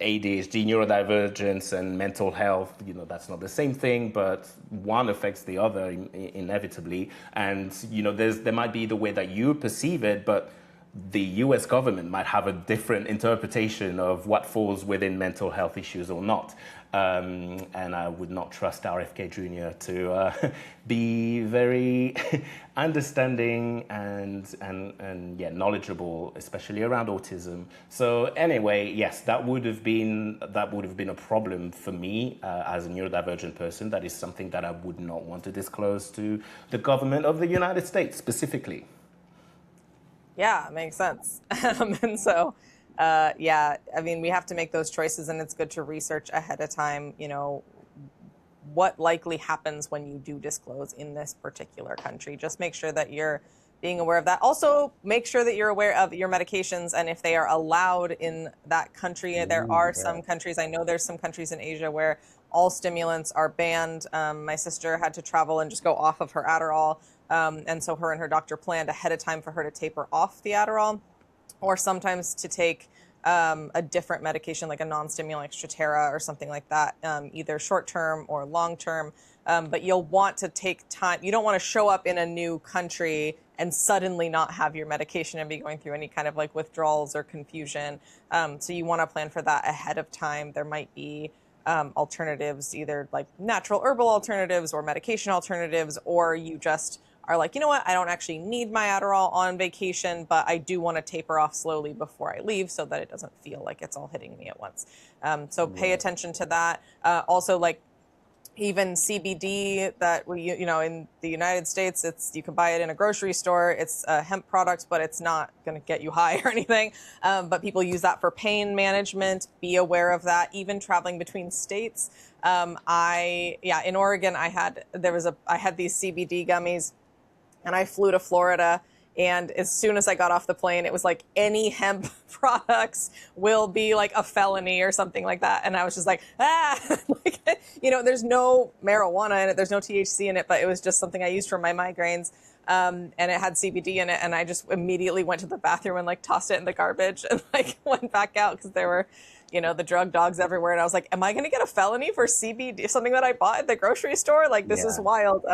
ADHD, neurodivergence, and mental health, that's not the same thing, but one affects the other inevitably. And, there might be the way that you perceive it, but the US government might have a different interpretation of what falls within mental health issues or not. And I would not trust RFK Jr. to be very understanding and knowledgeable, especially around autism. So anyway, yes, that would have been a problem for me as a neurodivergent person. That is something that I would not want to disclose to the government of the United States specifically. Yeah, makes sense. And so, I mean, we have to make those choices, and it's good to research ahead of time, what likely happens when you do disclose in this particular country. Just make sure that you're being aware of that. Also, make sure that you're aware of your medications and if they are allowed in that country. There are some countries, I know there's some countries in Asia where all stimulants are banned. My sister had to travel and just go off of her Adderall. And so her and her doctor planned ahead of time for her to taper off the Adderall, or sometimes to take a different medication like a non-stimulant, like Strattera or something like that, either short-term or long-term. But you'll want to take time. You don't want to show up in a new country and suddenly not have your medication and be going through any kind of like withdrawals or confusion. So you want to plan for that ahead of time. There might be alternatives, either like natural herbal alternatives or medication alternatives, or you just are like, you know what, I don't actually need my Adderall on vacation, but I do want to taper off slowly before I leave so that it doesn't feel like it's all hitting me at once. So pay attention to that. Also, like even CBD that we, in the United States, you can buy it in a grocery store. It's a hemp product, but it's not going to get you high or anything. But people use that for pain management. Be aware of that. Even traveling between states. In Oregon, I had these CBD gummies, and I flew to Florida. And as soon as I got off the plane, it was like any hemp products will be like a felony or something like that. And I was just like, there's no marijuana in it. There's no THC in it, but it was just something I used for my migraines. And it had CBD in it. And I just immediately went to the bathroom and like tossed it in the garbage and like went back out because there were, the drug dogs everywhere. And I was like, am I going to get a felony for CBD, something that I bought at the grocery store? Like, this is wild.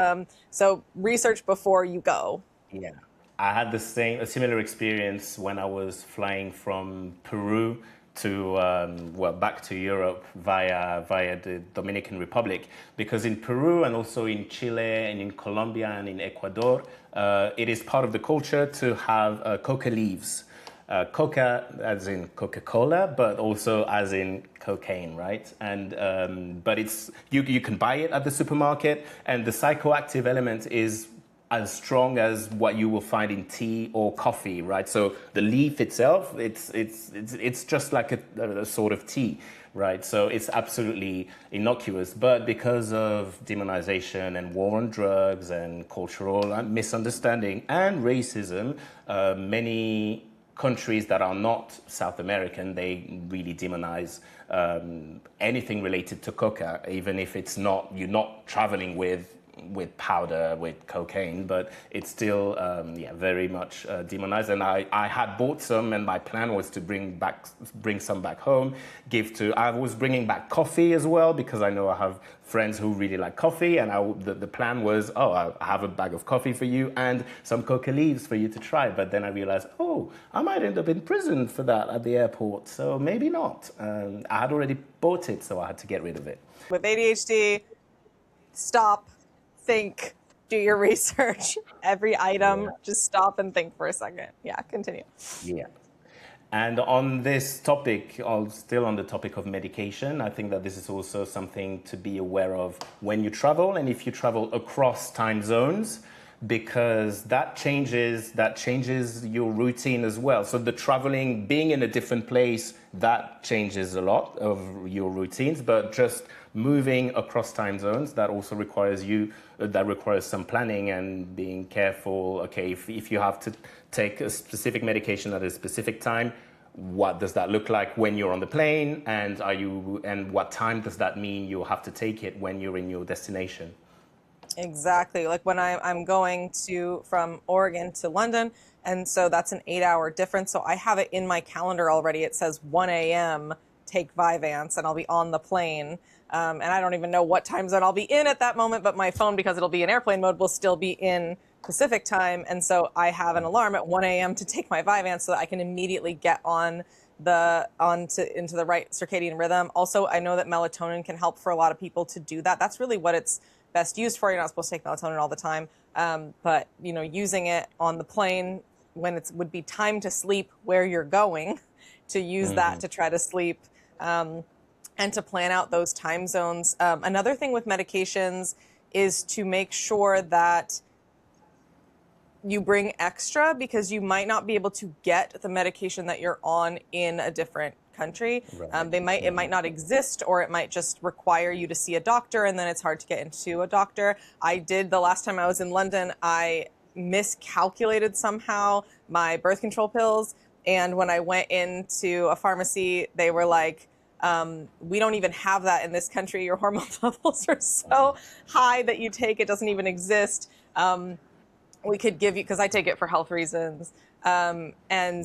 So research before you go. Yeah. I had a similar experience when I was flying from Peru to back to Europe via the Dominican Republic, because in Peru and also in Chile and in Colombia and in Ecuador, it is part of the culture to have coca leaves Coca as in Coca-Cola, but also as in cocaine, right? And but it's you can buy it at the supermarket, and the psychoactive element is as strong as what you will find in tea or coffee, right? So the leaf itself, it's just like a sort of tea, right? So it's absolutely innocuous, but because of demonization and war on drugs and cultural misunderstanding and racism, many countries that are not South American, they really demonize anything related to coca, even if it's not, you're not traveling with powder, with cocaine, but it's still very much demonized. And I had bought some, and my plan was to bring some back home, I was bringing back coffee as well, because I know I have friends who really like coffee, and the plan was, I have a bag of coffee for you and some coca leaves for you to try. But then I realized, I might end up in prison for that at the airport, so maybe not. I had already bought it, so I had to get rid of it. With ADHD, stop, think, do your research. Every item, just stop and think for a second. Yeah, continue. Yeah. And on this topic, still on the topic of medication, I think that this is also something to be aware of when you travel, and if you travel across time zones, because that changes your routine as well. So the traveling, being in a different place, that changes a lot of your routines, but just moving across time zones, that also requires some planning and being careful. Okay, if you have to take a specific medication at a specific time, what does that look like when you're on the plane, and what time does that mean you'll have to take it when you're in your destination? Exactly. Like when I'm going from Oregon to London, and so that's an 8-hour difference. So I have it in my calendar already. It says 1 a.m. take Vyvanse, and I'll be on the plane. And I don't even know what time zone I'll be in at that moment, but my phone, because it'll be in airplane mode, will still be in Pacific time. And so I have an alarm at 1 a.m. to take my Vyvanse so that I can immediately get into the right circadian rhythm. Also, I know that melatonin can help for a lot of people to do that. That's really what it's best used for. You're not supposed to take melatonin all the time. But, using it on the plane when it would be time to sleep where you're going, to use that to try to sleep, and to plan out those time zones. Another thing with medications is to make sure that you bring extra, because you might not be able to get the medication that you're on in a different country. Right. It might not exist, or it might just require you to see a doctor, and then it's hard to get into a doctor. The last time I was in London, I miscalculated somehow my birth control pills, and when I went into a pharmacy, they were like, we don't even have that in this country. Your hormone levels are so high that you take it doesn't even exist. We could give you, because I take it for health reasons. And I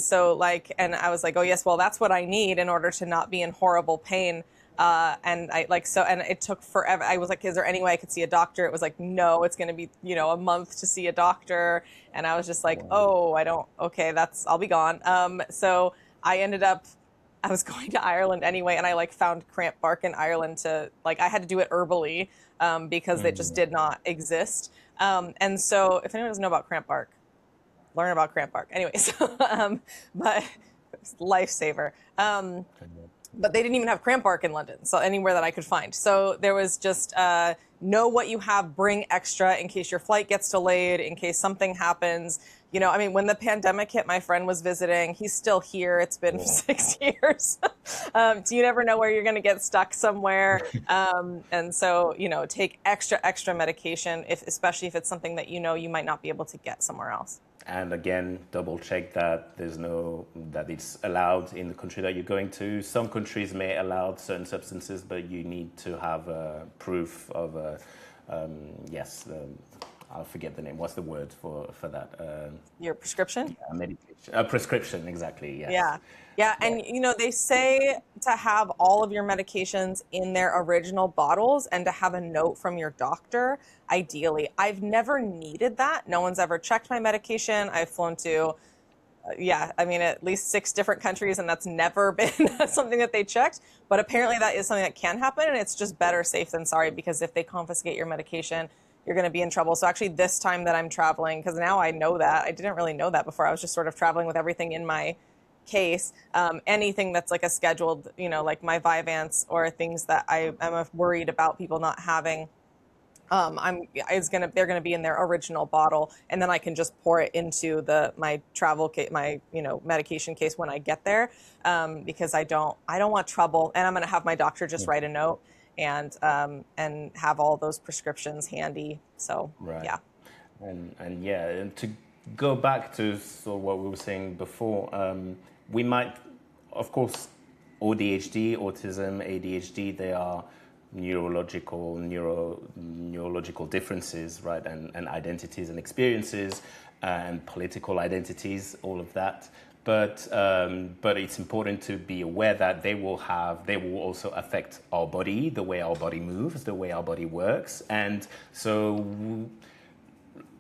was like, oh yes, well, that's what I need in order to not be in horrible pain. And it took forever. I was like, is there any way I could see a doctor? It was like, no, it's going to be, a month to see a doctor. And I was just like, I'll be gone. So I was going to Ireland anyway, and I found cramp bark in Ireland I had to do it herbally, because it just did not exist. And so if anyone doesn't know about cramp bark, learn about cramp bark. Anyways, but lifesaver. But they didn't even have cramp bark in London, so anywhere that I could find. So there was just know what you have, bring extra in case your flight gets delayed, in case something happens. When the pandemic hit, my friend was visiting. He's still here. It's been 6 years. So you never know where you're going to get stuck somewhere. And so, take extra medication, especially if it's something that you might not be able to get somewhere else. And again, double check that that it's allowed in the country that you're going to. Some countries may allow certain substances, but you need to have proof of I'll forget the name. What's the word for that? Your prescription? Medication. A prescription, exactly, yes. Yeah, and they say to have all of your medications in their original bottles and to have a note from your doctor, ideally. I've never needed that. No one's ever checked my medication. I've flown to, at least 6 different countries, and that's never been something that they checked. But apparently that is something that can happen, and it's just better safe than sorry, because if they confiscate your medication, you're going to be in trouble. So actually this time that I'm traveling, because now I know that, I didn't really know that before. I was just sort of traveling with everything in my case, anything that's like a scheduled, like my Vyvanse or things that I'm worried about people not having, they're gonna be in their original bottle, and then I can just pour it into my travel case, my medication case when I get there, because I don't want trouble, and I'm gonna have my doctor just write a note and have all those prescriptions handy. So yeah, and to go back to what we were saying before, we might, of course, ADHD, autism, ADHD, they are neurological differences, right, and identities and experiences, and political identities, all of that. But it's important to be aware that they will also affect our body, the way our body moves, the way our body works, and so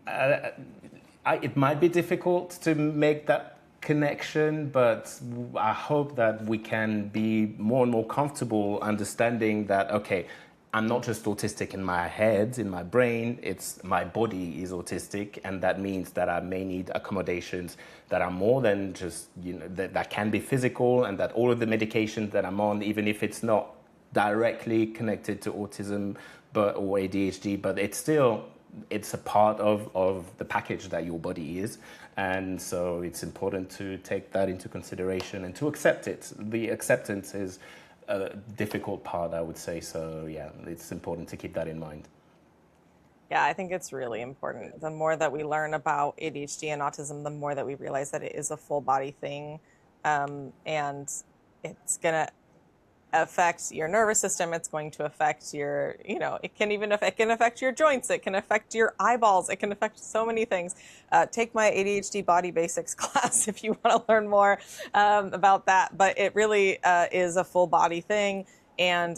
it might be difficult to make that connection, but I hope that we can be more and more comfortable understanding that, okay, I'm not just autistic in my head, in my brain, it's my body is autistic, and that means that I may need accommodations that are more than just, that can be physical, and that all of the medications that I'm on, even if it's not directly connected to autism or ADHD, but it's a part of the package that your body is. And so it's important to take that into consideration and to accept it. The acceptance is a difficult part, I would say. So yeah, it's important to keep that in mind. Yeah, I think it's really important. The more that we learn about ADHD and autism, the more that we realize that it is a full body thing. And it's going to affect your nervous system. It's going to affect your, it can affect your joints. It can affect your eyeballs. It can affect so many things. Take my ADHD body basics class if you want to learn more about that. But it really is a full body thing. And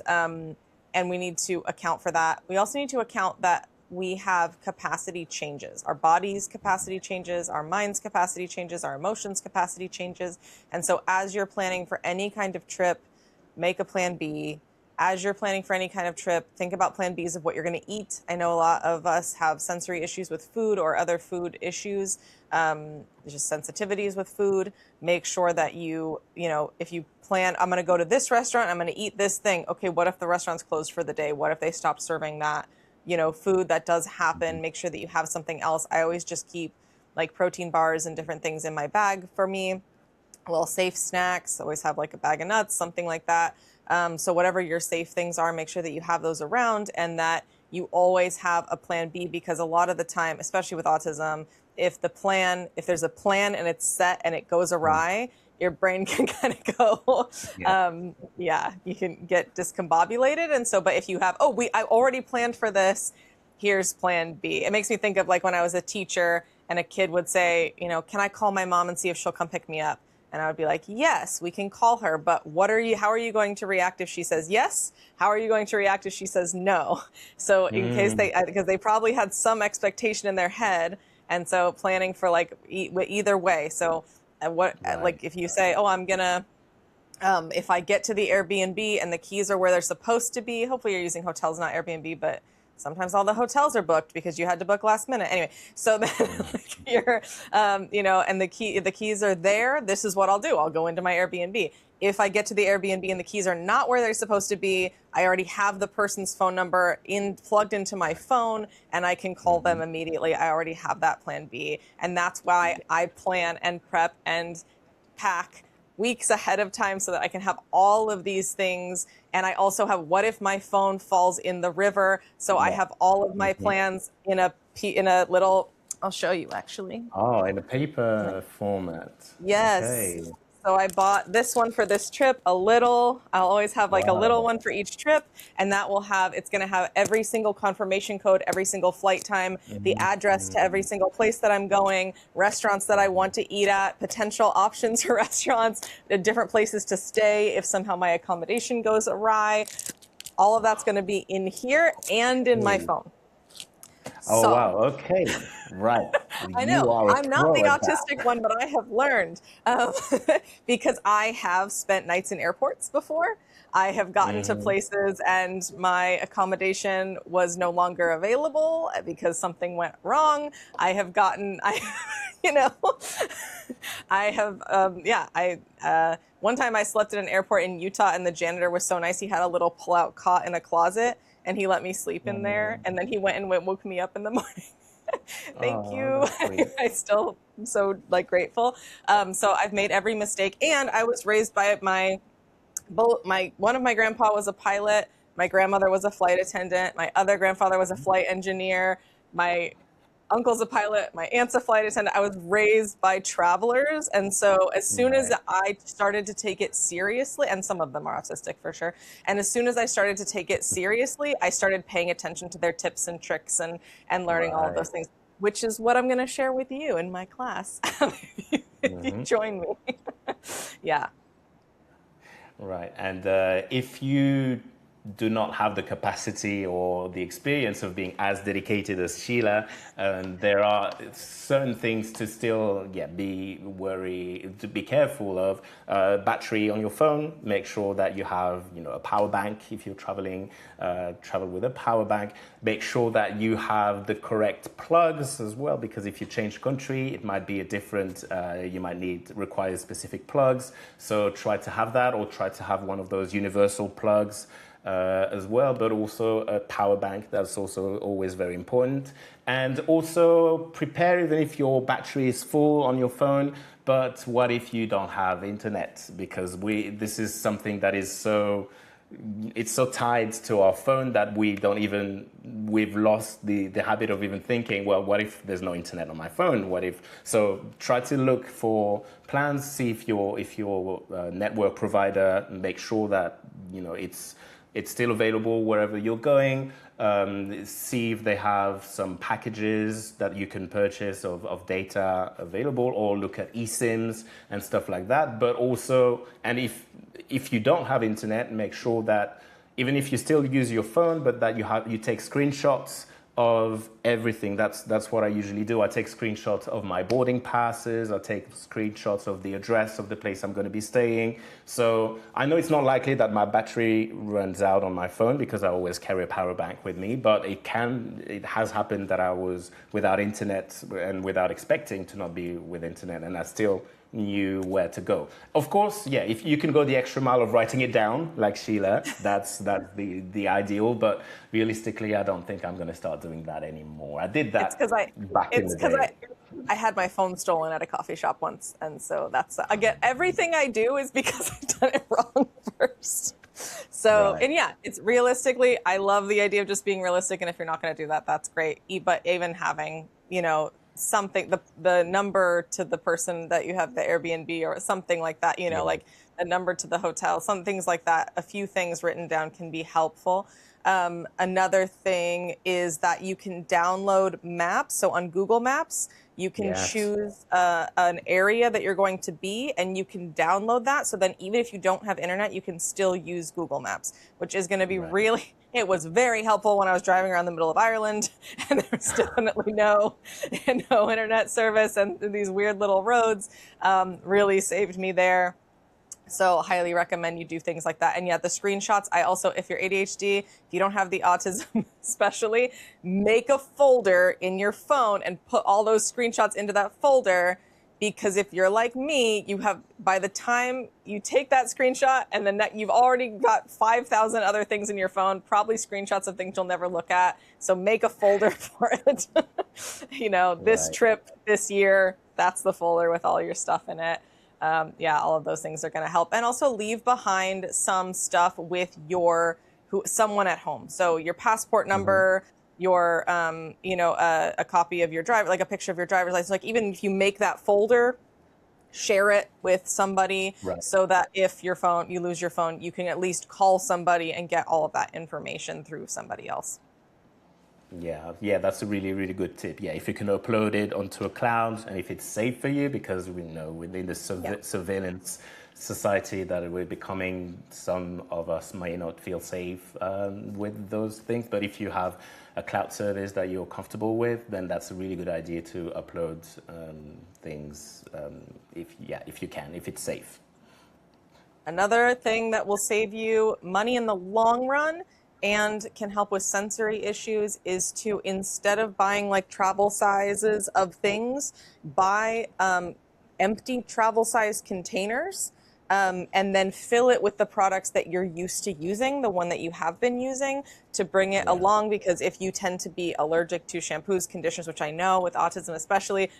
we need to account for that. We also need to account that we have capacity changes. Our body's capacity changes, our mind's capacity changes, our emotions' capacity changes. And so as you're planning for any kind of trip, make a plan B. As you're planning for any kind of trip, think about plan Bs of what you're going to eat. I know a lot of us have sensory issues with food or other food issues, just sensitivities with food. Make sure that if you plan, I'm going to go to this restaurant, I'm going to eat this thing. Okay, what if the restaurant's closed for the day? What if they stop serving that, food? That does happen. Make sure that you have something else. I always just keep like protein bars and different things in my bag for me. Little safe snacks, always have like a bag of nuts, something like that. So whatever your safe things are, make sure that you have those around and that you always have a plan B, because a lot of the time, especially with autism, if there's a plan and it's set and it goes awry, your brain can kind of go, you can get discombobulated. And so, but if you have, I already planned for this, here's plan B. It makes me think of like when I was a teacher and a kid would say, can I call my mom and see if she'll come pick me up? And I would be like, yes, we can call her, but how are you going to react if she says yes? How are you going to react if she says no? So in case because they probably had some expectation in their head. And so planning for like either way. So like if you say, I'm gonna, if I get to the Airbnb and the keys are where they're supposed to be, hopefully you're using hotels, not Airbnb, but sometimes all the hotels are booked because you had to book last minute. Anyway, so then you're, and the keys are there. This is what I'll do. I'll go into my Airbnb. If I get to the Airbnb and the keys are not where they're supposed to be, I already have the person's phone number plugged into my phone and I can call them immediately. I already have that plan B. And that's why I plan and prep and pack weeks ahead of time so that I can have all of these things. And I also have, what if my phone falls in the river? So I have all of my plans in a little, I'll show you actually. Oh, in a paper format. Yes. Okay. So I bought this one for this trip, I'll always have like a little one for each trip, and that it's going to have every single confirmation code, every single flight time, the address to every single place that I'm going, restaurants that I want to eat at, potential options for restaurants, different places to stay if somehow my accommodation goes awry. All of that's going to be in here and in my phone. Oh, wow. Okay. Right. I know. I'm not the autistic one, but I have learned because I have spent nights in airports before. I have gotten to places and my accommodation was no longer available because something went wrong. I have gotten, you know, I have, one time I slept in an airport in Utah and the janitor was so nice. He had a little pull-out cot in a closet and he let me sleep in there. And then he went and woke me up in the morning. Thank you. That's sweet. I still am so like grateful. So I've made every mistake, and I was raised by one of my grandpa was a pilot. My grandmother was a flight attendant. My other grandfather was a flight engineer. My uncle's a pilot. My aunt's a flight attendant. I was raised by travelers. And so as soon as I started to take it seriously, and some of them are autistic for sure. And as soon as I started to take it seriously, I started paying attention to their tips and tricks and learning all of those things, which is what I'm going to share with you in my class if you join me. Yeah. Right. And if you do not have the capacity or the experience of being as dedicated as Sheila, there are certain things to still to be careful of. Battery on your phone, make sure that you have a power bank if you're traveling, travel with a power bank. Make sure that you have the correct plugs as well, because if you change country, it might be a different, you might require specific plugs. So try to have that, or try to have one of those universal plugs as well, but also a power bank. That's also always very important. And also prepare, even if your battery is full on your phone, but what if you don't have internet? Because this is something that is it's so tied to our phone that we've lost the habit of even thinking, well, what if there's no internet on my phone? So try to look for plans, see if your network provider, make sure that it's still available wherever you're going. See if they have some packages that you can purchase of data available, or look at eSIMs and stuff like that. But also, and if you don't have internet, make sure that even if you still use your phone, but that you take screenshots of everything. That's what I usually do. I take screenshots of my boarding passes. I take screenshots of the address of the place I'm going to be staying. So I know it's not likely that my battery runs out on my phone because I always carry a power bank with me, but it has happened that I was without internet and without expecting to not be with internet, and I still knew where to go. Of course, if you can go the extra mile of writing it down, like Sheila, that's the ideal. But realistically, I don't think I'm going to start doing that anymore. I did that back in the day. I had my phone stolen at a coffee shop once, and so that's again, everything I do is because I've done it wrong first. So, and it's realistically, I love the idea of just being realistic. And if you're not going to do that, that's great. But even having, something, the number to the person that you have the Airbnb or something like that, like a number to the hotel, some things like that, a few things written down can be helpful. Another thing is that you can download maps. So on Google Maps, you can choose an area that you're going to be, and you can download that. So then even if you don't have internet, you can still use Google Maps, which is going to be really, it was very helpful when I was driving around the middle of Ireland and there was definitely no internet service, and these weird little roads really saved me there. So highly recommend you do things like that. And the screenshots, I also, if you're ADHD, if you don't have the autism especially, make a folder in your phone and put all those screenshots into that folder. Because if you're like me, by the time you take that screenshot and then you've already got 5,000 other things in your phone, probably screenshots of things you'll never look at. So make a folder for it. This trip this year, that's the folder with all your stuff in it. All of those things are going to help. And also leave behind some stuff with someone at home. So your passport number, your, a copy of your like a picture of your driver's license. Like even if you make that folder, share it with somebody so that if you lose your phone, you can at least call somebody and get all of that information through somebody else. Yeah, that's a really, really good tip. If you can upload it onto a cloud, and if it's safe for you, because we know within the surveillance society that we're becoming, some of us may not feel safe with those things. But if you have a cloud service that you're comfortable with, then that's a really good idea to upload things if you can, if it's safe. Another thing that will save you money in the long run and can help with sensory issues is to, instead of buying like travel sizes of things, buy empty travel size containers, and then fill it with the products that you're used to using, the one that you have been using, to bring it along. Because if you tend to be allergic to shampoos, conditions, which I know with autism especially,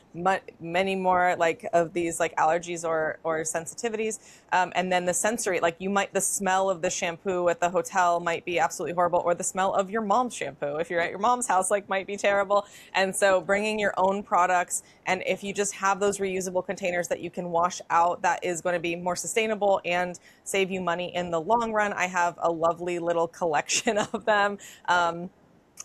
many more like of these like allergies or sensitivities, and then the sensory, like the smell of the shampoo at the hotel might be absolutely horrible, or the smell of your mom's shampoo if you're at your mom's house like might be terrible. And so bringing your own products, and if you just have those reusable containers that you can wash out, that is going to be more sustainable and save you money in the long run. I have a lovely little collection of them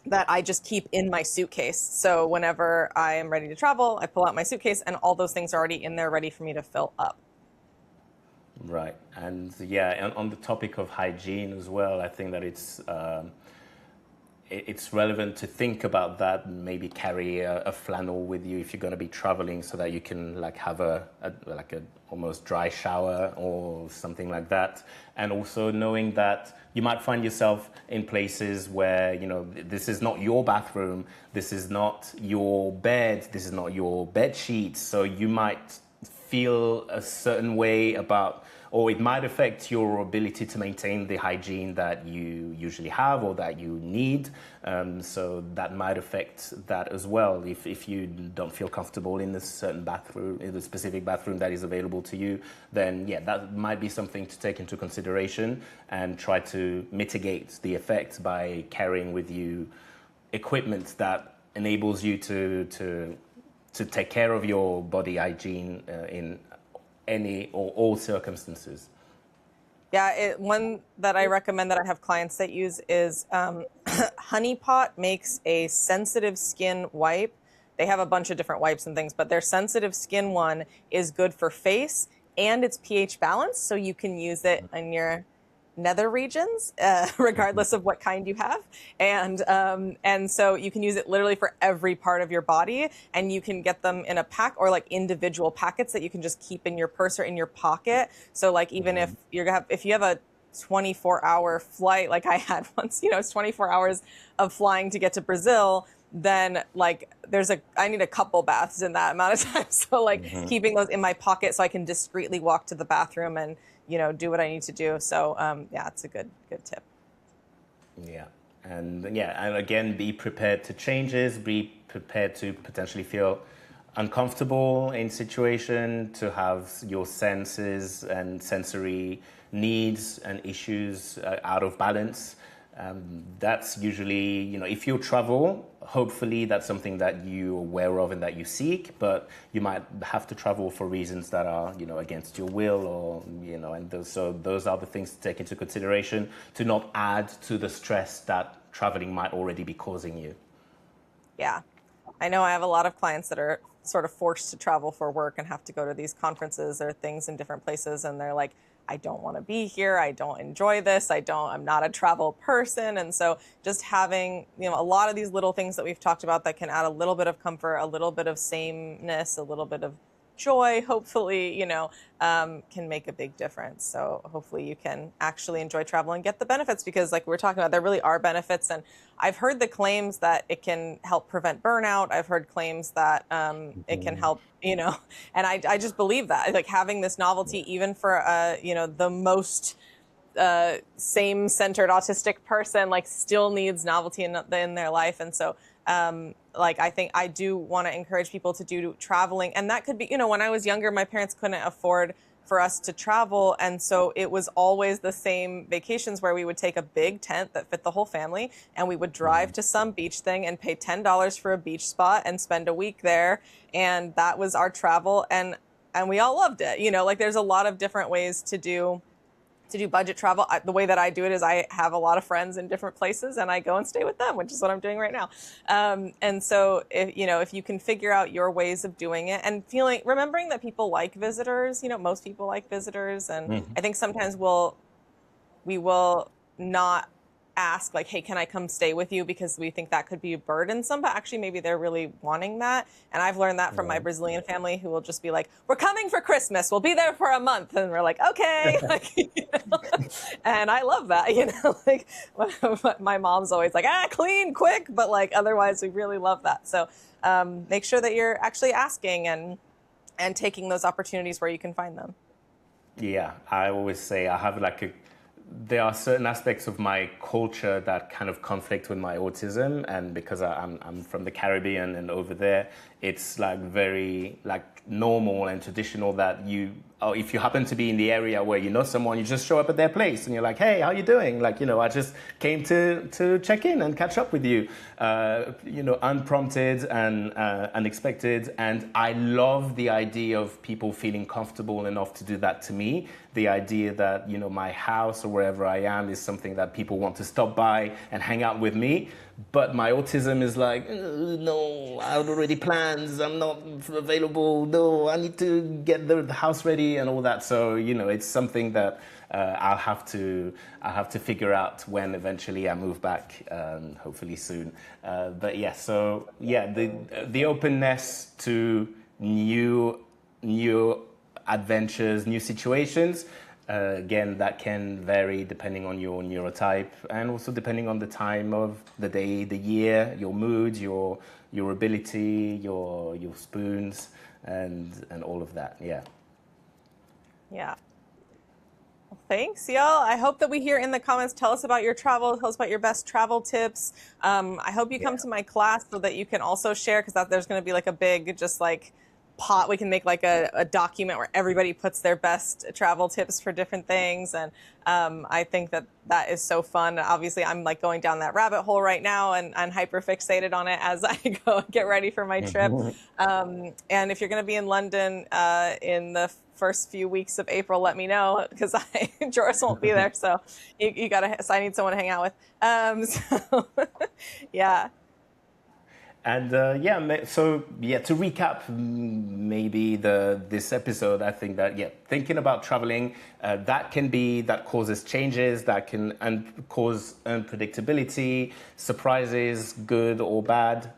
that I just keep in my suitcase. So whenever I am ready to travel, I pull out my suitcase and all those things are already in there ready for me to fill up. Right. And yeah, and on the topic of hygiene as well, I think that it's relevant to think about that. Maybe carry a flannel with you if you're going to be traveling, so that you can like have a almost dry shower or something like that. And also knowing that you might find yourself in places where, you know, this is not your bathroom, this is not your bed, this is not your bed sheets. So you might feel a certain way about, or it might affect your ability to maintain the hygiene that you usually have or that you need. So that might affect that as well. If you don't feel comfortable in this certain bathroom, in the specific bathroom that is available to you, then yeah, that might be something to take into consideration and try to mitigate the effects by carrying with you equipment that enables you to take care of your body hygiene in any or all circumstances. Yeah, one that I recommend that I have clients that use is Honey Pot makes a sensitive skin wipe. They have a bunch of different wipes and things, but their sensitive skin one is good for face and it's pH balanced, so you can use it in your nether regions, regardless of what kind you have. And so you can use it literally for every part of your body, and you can get them in a pack or like individual packets that you can just keep in your purse or in your pocket. So like even if you have a 24-hour flight, like I had once, you know, it's 24 hours of flying to get to Brazil, then like I need a couple baths in that amount of time. So like keeping those in my pocket so I can discreetly walk to the bathroom and, you know, do what I need to do. So yeah, it's a good tip. Yeah. And again, be prepared to changes, be prepared to potentially feel uncomfortable in situation, to have your senses and sensory needs and issues out of balance. That's usually, you know, if you travel, hopefully that's something that you're aware of and that you seek, but you might have to travel for reasons that are, you know, against your will, or, you know, and those are the things to take into consideration to not add to the stress that traveling might already be causing you. Yeah. I know I have a lot of clients that are sort of forced to travel for work and have to go to these conferences or things in different places, and they're like, I don't want to be here. I don't enjoy this. I'm not a travel person. And so just having, you know, a lot of these little things that we've talked about that can add a little bit of comfort, a little bit of sameness, a little bit of joy, hopefully, you know, can make a big difference. So hopefully you can actually enjoy travel and get the benefits, because like we're talking about, there really are benefits. And I've heard the claims that it can help prevent burnout. I've heard claims that it can help, you know, and I just believe that, like having this novelty, even for, you know, the most same-centered autistic person, like still needs novelty in their life. And so like I think I do want to encourage people to do traveling, and that could be, you know, when I was younger, my parents couldn't afford for us to travel, and so it was always the same vacations where we would take a big tent that fit the whole family, and we would drive to some beach thing and pay $10 for a beach spot and spend a week there, and that was our travel, and we all loved it. You know, like there's a lot of different ways to do budget travel. The way that I do it is I have a lot of friends in different places and I go and stay with them, which is what I'm doing right now. And so if you can figure out your ways of doing it and remembering that people like visitors, you know, most people like visitors. And I think sometimes we will not ask like, hey, can I come stay with you? Because we think that could be burdensome, but actually maybe they're really wanting that. And I've learned that from my Brazilian family, who will just be like, we're coming for Christmas. We'll be there for a month. And we're like, okay. Like, you know? And I love that, you know, like my mom's always like, clean quick. But like, otherwise we really love that. So make sure that you're actually asking and taking those opportunities where you can find them. Yeah, I always say I have there are certain aspects of my culture that kind of conflict with my autism, and because I'm from the Caribbean, and over there it's like very like normal and traditional that if you happen to be in the area where you know someone, you just show up at their place and you're like, hey, how you doing? Like, you know, I just came to check in and catch up with you, you know, unprompted and unexpected. And I love the idea of people feeling comfortable enough to do that to me. The idea that, you know, my house or wherever I am is something that people want to stop by and hang out with me. But my autism is like, no, I have already plans. I'm not available. No, I need to get the house ready and all that. So, you know, it's something that I'll have to figure out when eventually I move back, hopefully soon. But yeah, so yeah, the openness to new adventures, new situations. Again, that can vary depending on your neurotype and also depending on the time of the day, the year, your mood, your ability, your spoons, and all of that. Yeah. Yeah. Well, thanks, y'all. I hope that we hear in the comments. Tell us about your travel. Tell us about your best travel tips. I hope you come to my class so that you can also share, because there's going to be like a big, just like pot. We can make like a document where everybody puts their best travel tips for different things. And I think that is so fun. Obviously, I'm like going down that rabbit hole right now and hyper fixated on it as I go get ready for my trip. And if you're going to be in London in the first few weeks of April, let me know, because Joris won't be there. So I need someone to hang out with. So yeah. And to recap maybe this episode, I think that, thinking about traveling, that causes changes, that can cause unpredictability, surprises, good or bad.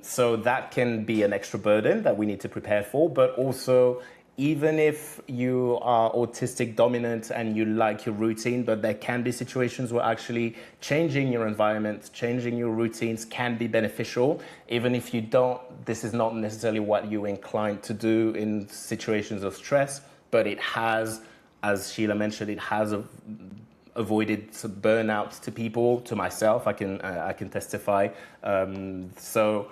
So that can be an extra burden that we need to prepare for, but also, even if you are autistic dominant and you like your routine, but there can be situations where actually changing your environment, changing your routines can be beneficial. Even if you don't, this is not necessarily what you're inclined to do in situations of stress, but it has, as Sheila mentioned, it has avoided burnout to people, to myself, I can testify. So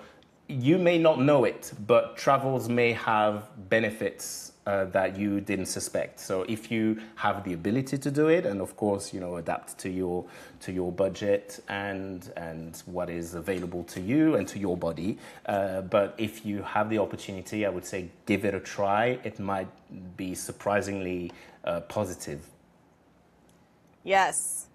you may not know it, but travels may have benefits that you didn't suspect. So if you have the ability to do it, and of course, you know, adapt to your budget and what is available to you and to your body. But if you have the opportunity, I would say give it a try. It might be surprisingly positive. Yes.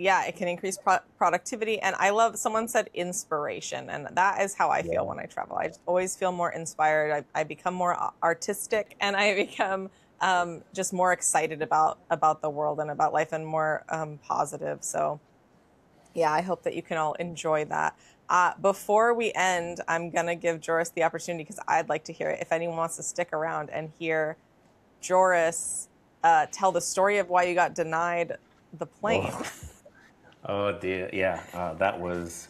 Yeah, it can increase productivity. And I love, someone said inspiration. And that is how I feel when I travel. I just always feel more inspired. I become more artistic, and I become just more excited about the world and about life, and more positive. So yeah, I hope that you can all enjoy that. Before we end, I'm going to give Joris the opportunity, because I'd like to hear it. If anyone wants to stick around and hear Joris tell the story of why you got denied the plane. Oh dear, yeah, that was,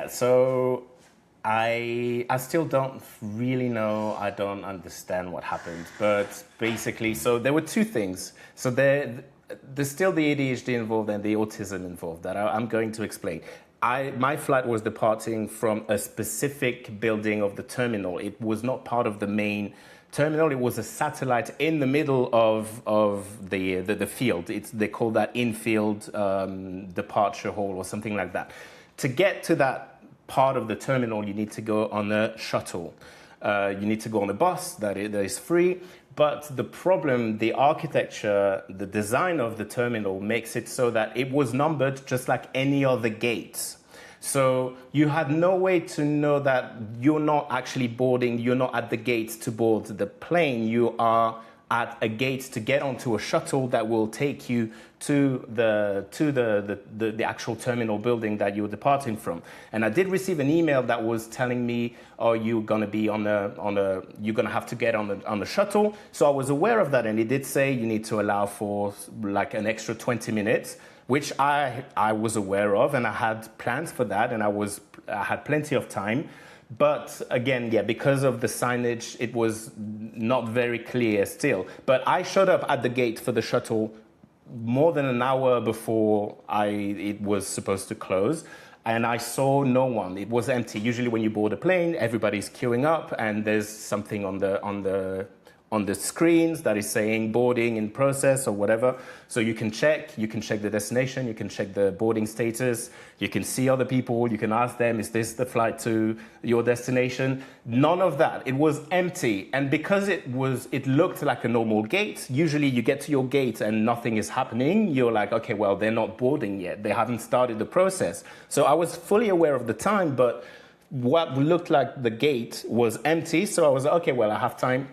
so I still don't really know, I don't understand what happened, but basically, so there were two things. So there's still the ADHD involved and the autism involved that I'm going to explain. My flight was departing from a specific building of the terminal. It was not part of the main terminal. It was a satellite in the middle of the field. They call that infield departure hall or something like that. To get to that part of the terminal, you need to go on a shuttle. You need to go on a bus that is free. But the problem, the architecture, the design of the terminal makes it so that it was numbered just like any other gates. So you had no way to know that you're not actually boarding, you're not at the gates to board the plane, you are at a gate to get onto a shuttle that will take you to the actual terminal building that you're departing from. And I did receive an email that was telling me, oh, you're gonna be you're gonna have to get on the shuttle. So I was aware of that, and it did say you need to allow for like an extra 20 minutes, which I was aware of, and I had plans for that, and I had plenty of time. But again, yeah, because of the signage, it was not very clear still. But I showed up at the gate for the shuttle more than an hour before it was supposed to close. And I saw no one. It was empty. Usually when you board a plane, everybody's queuing up, and there's something on the screens that is saying boarding in process or whatever. So you can check the destination, you can check the boarding status, you can see other people, you can ask them, is this the flight to your destination? None of that. It was empty. And because it looked like a normal gate, usually you get to your gate and nothing is happening. You're like, okay, well, they're not boarding yet. They haven't started the process. So I was fully aware of the time, but what looked like the gate was empty. So I was like, okay, well, I have time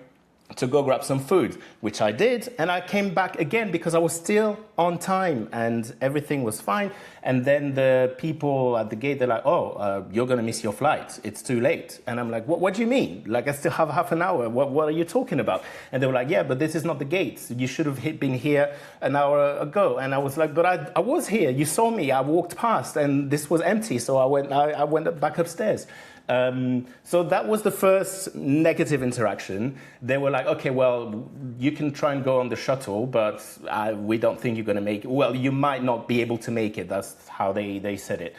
to go grab some food, which I did, and I came back again because I was still on time and everything was fine. And then the people at the gate, they're like, oh, you're gonna miss your flight, it's too late. And I'm like, what do you mean? Like, I still have half an hour, what are you talking about? And they were like, yeah, but this is not the gate, you should have been here an hour ago. And I was like, but I was here, you saw me, I walked past and this was empty, so I went back upstairs. So that was the first negative interaction. They were like, okay, well, you can try and go on the shuttle, but we don't think you're going to make it. Well, you might not be able to make it. That's how they said it.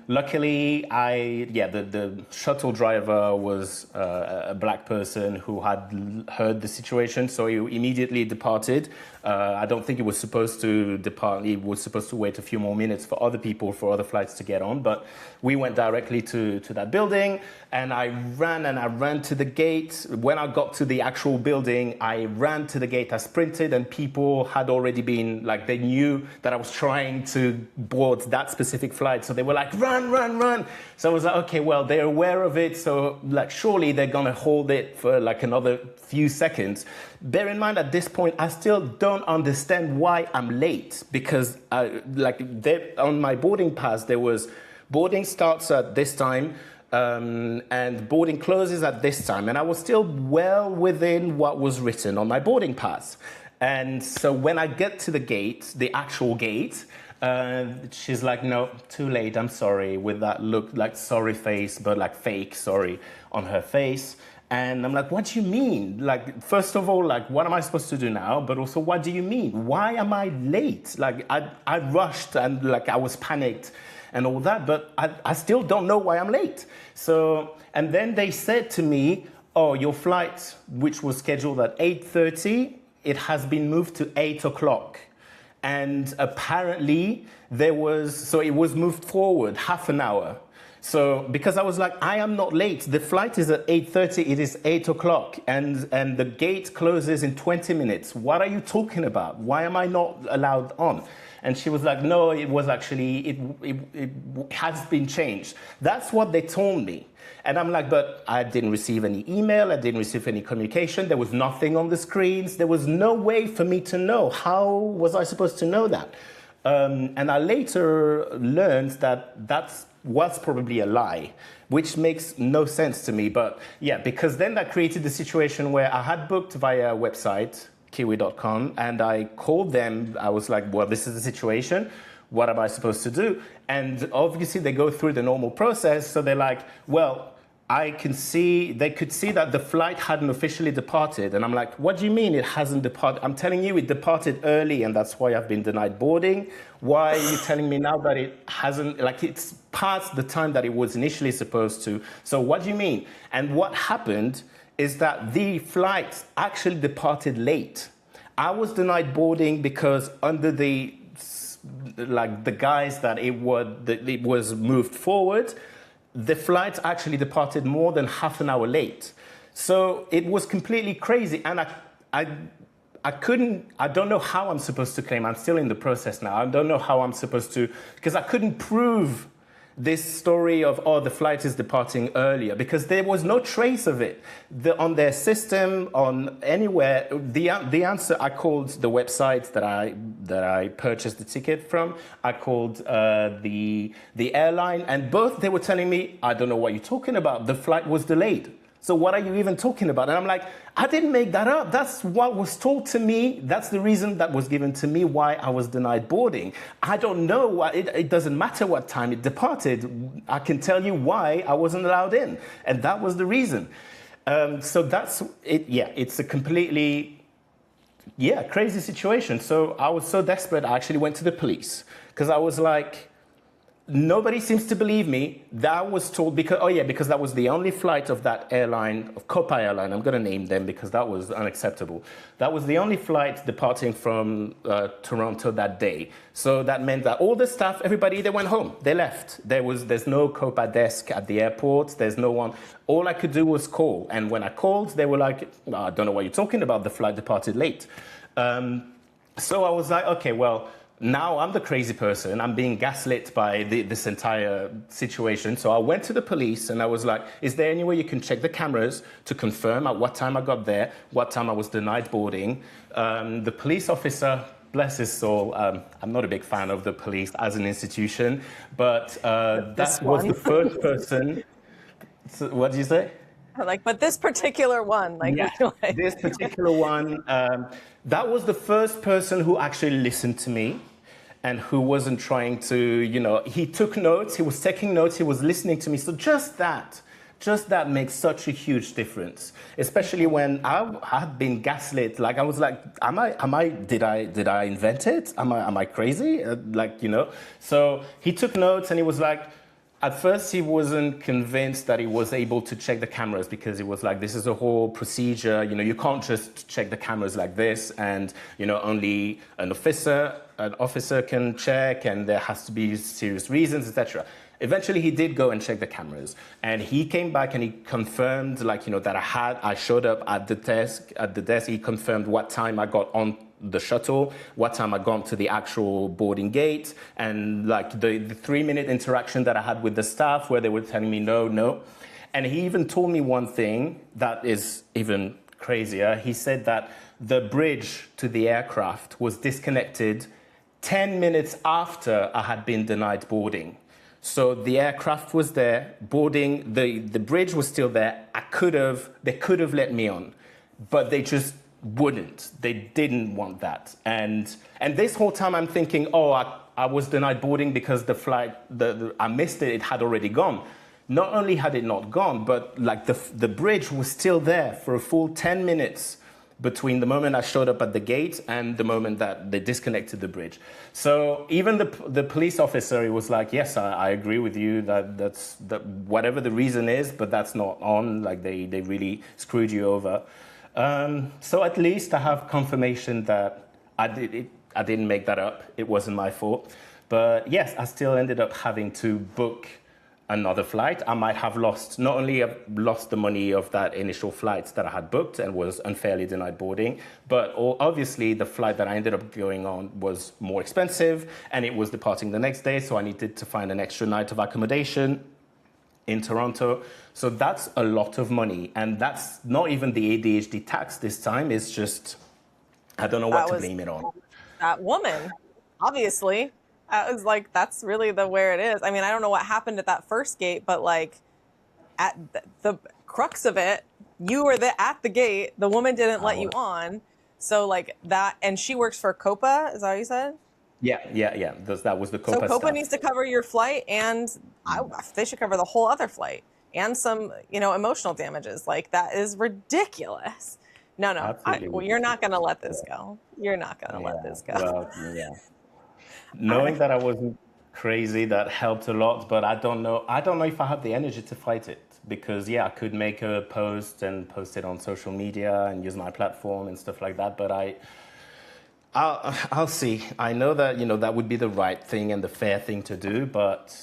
Luckily, the shuttle driver was a black person who had heard the situation, so he immediately departed. I don't think he was supposed to depart. He was supposed to wait a few more minutes for other people, for other flights to get on. But we went directly to that building, and I ran to the gate. When I got to the actual building, I ran to the gate. I sprinted, and people had already been, like, they knew that I was trying to board that specific flight. So they were like, run. So I was like, okay, well, they're aware of it. So, like, surely they're going to hold it for like another few seconds. Bear in mind, at this point, I still don't understand why I'm late, because on my boarding pass, there was boarding starts at this time, and boarding closes at this time. And I was still well within what was written on my boarding pass. And so when I get to the gate, the actual gate, she's like, no, too late, I'm sorry, with that look, like sorry face, but like fake sorry on her face. And I'm like, what do you mean? Like, first of all, like, what am I supposed to do now? But also, what do you mean? Why am I late? Like, I rushed and like I was panicked and all that, but I still don't know why I'm late. So, and then they said to me, oh, your flight, which was scheduled at 8:30, it has been moved to 8 o'clock. And apparently it was moved forward half an hour. So, because I was like, I am not late. The flight is at 8:30, it is 8 o'clock, and the gate closes in 20 minutes. What are you talking about? Why am I not allowed on? And she was like, no, it was actually, it has been changed. That's what they told me. And I'm like, but I didn't receive any email, I didn't receive any communication, there was nothing on the screens, there was no way for me to know. How was I supposed to know that? And I later learned that was probably a lie, which makes no sense to me. But yeah, because then that created the situation where I had booked via a website, kiwi.com, and I called them. I was like, well, this is the situation. What am I supposed to do? And obviously they go through the normal process. So they're like, well, they could see that the flight hadn't officially departed. And I'm like, what do you mean it hasn't departed? I'm telling you it departed early, and that's why I've been denied boarding. Why are you telling me now that it hasn't, like, it's past the time that it was initially supposed to? So what do you mean? And what happened is that the flight actually departed late. I was denied boarding because under the guise that it was moved forward, the flight actually departed more than half an hour late. So it was completely crazy. And I don't know how I'm supposed to claim. I'm still in the process now. I don't know how I'm supposed to, because I couldn't prove this story of, oh, the flight is departing earlier, because there was no trace of it. On their system, on anywhere, the answer, I called the website that I purchased the ticket from. I called the airline, and both, they were telling me, I don't know what you're talking about. The flight was delayed. So what are you even talking about? And I'm like, I didn't make that up. That's what was told to me. That's the reason that was given to me why I was denied boarding. I don't know. It doesn't matter what time it departed. I can tell you why I wasn't allowed in. And that was the reason. So that's it. Yeah, it's a completely, crazy situation. So I was so desperate, I actually went to the police because I was like, nobody seems to believe me. That was told because that was the only flight of that airline, of Copa Airline. I'm going to name them because that was unacceptable. That was the only flight departing from Toronto that day. So that meant that all the staff, everybody, they went home. They left. There's no Copa desk at the airport. There's no one. All I could do was call. And when I called, they were like, I don't know what you're talking about. The flight departed late. So I was like, okay, well, now I'm the crazy person. I'm being gaslit by this entire situation. So I went to the police and I was like, is there any way you can check the cameras to confirm at what time I got there, what time I was denied boarding? The police officer, bless his soul, I'm not a big fan of the police as an institution, but that was the first person. So, what did you say? But this particular one, this particular one, that was the first person who actually listened to me and who wasn't trying to, he took notes, he was taking notes, he was listening to me. So just that makes such a huge difference, especially when I had been gaslit. Like, I was like, did I invent it? Am I crazy? So he took notes and he was like, at first, he wasn't convinced that he was able to check the cameras because he was like, this is a whole procedure. You can't just check the cameras like this. And, only an officer can check and there has to be serious reasons, etc. Eventually, he did go and check the cameras. And he came back and he confirmed, that I showed up at the desk. He confirmed what time I got on the shuttle, what time I got to the actual boarding gate, and the 3-minute interaction that I had with the staff where they were telling me no. And he even told me one thing that is even crazier. He said that the bridge to the aircraft was disconnected 10 minutes after I had been denied boarding. So the aircraft was there, boarding, the bridge was still there. They could have let me on, but they just wouldn't. They didn't want that. And this whole time I'm thinking, I was denied boarding because the flight, I missed it had already gone. Not only had it not gone, but the bridge was still there for a full 10 minutes between the moment I showed up at the gate and the moment that they disconnected the bridge. So even the police officer, he was like, yes, I agree with you that's whatever the reason is, but that's not on. They really screwed you over. So at least I have confirmation that I didn't make that up. It wasn't my fault. But yes, I still ended up having to book another flight. I might have not only lost the money of that initial flight that I had booked and was unfairly denied boarding, but obviously the flight that I ended up going on was more expensive and it was departing the next day. So I needed to find an extra night of accommodation in Toronto. So that's a lot of money. And that's not even the ADHD tax this time. It's just, I don't know what to blame it on. That woman, obviously. I was like, that's really where it is. I mean, I don't know what happened at that first gate, but at the crux of it, you were at the gate. The woman didn't let you on. So that, and she works for Copa. Is that what you said? Yeah. That was the Copa So Copa stuff. needs to cover your flight, and they should cover the whole other flight and some, emotional damages. That is ridiculous. No, you're not going to let this go. You're not going to let this go. Well, yeah. Knowing that I wasn't crazy, that helped a lot, but I don't know if I have the energy to fight it because, I could make a post and post it on social media and use my platform and stuff like that, but I'll see. I know that, that would be the right thing and the fair thing to do, but...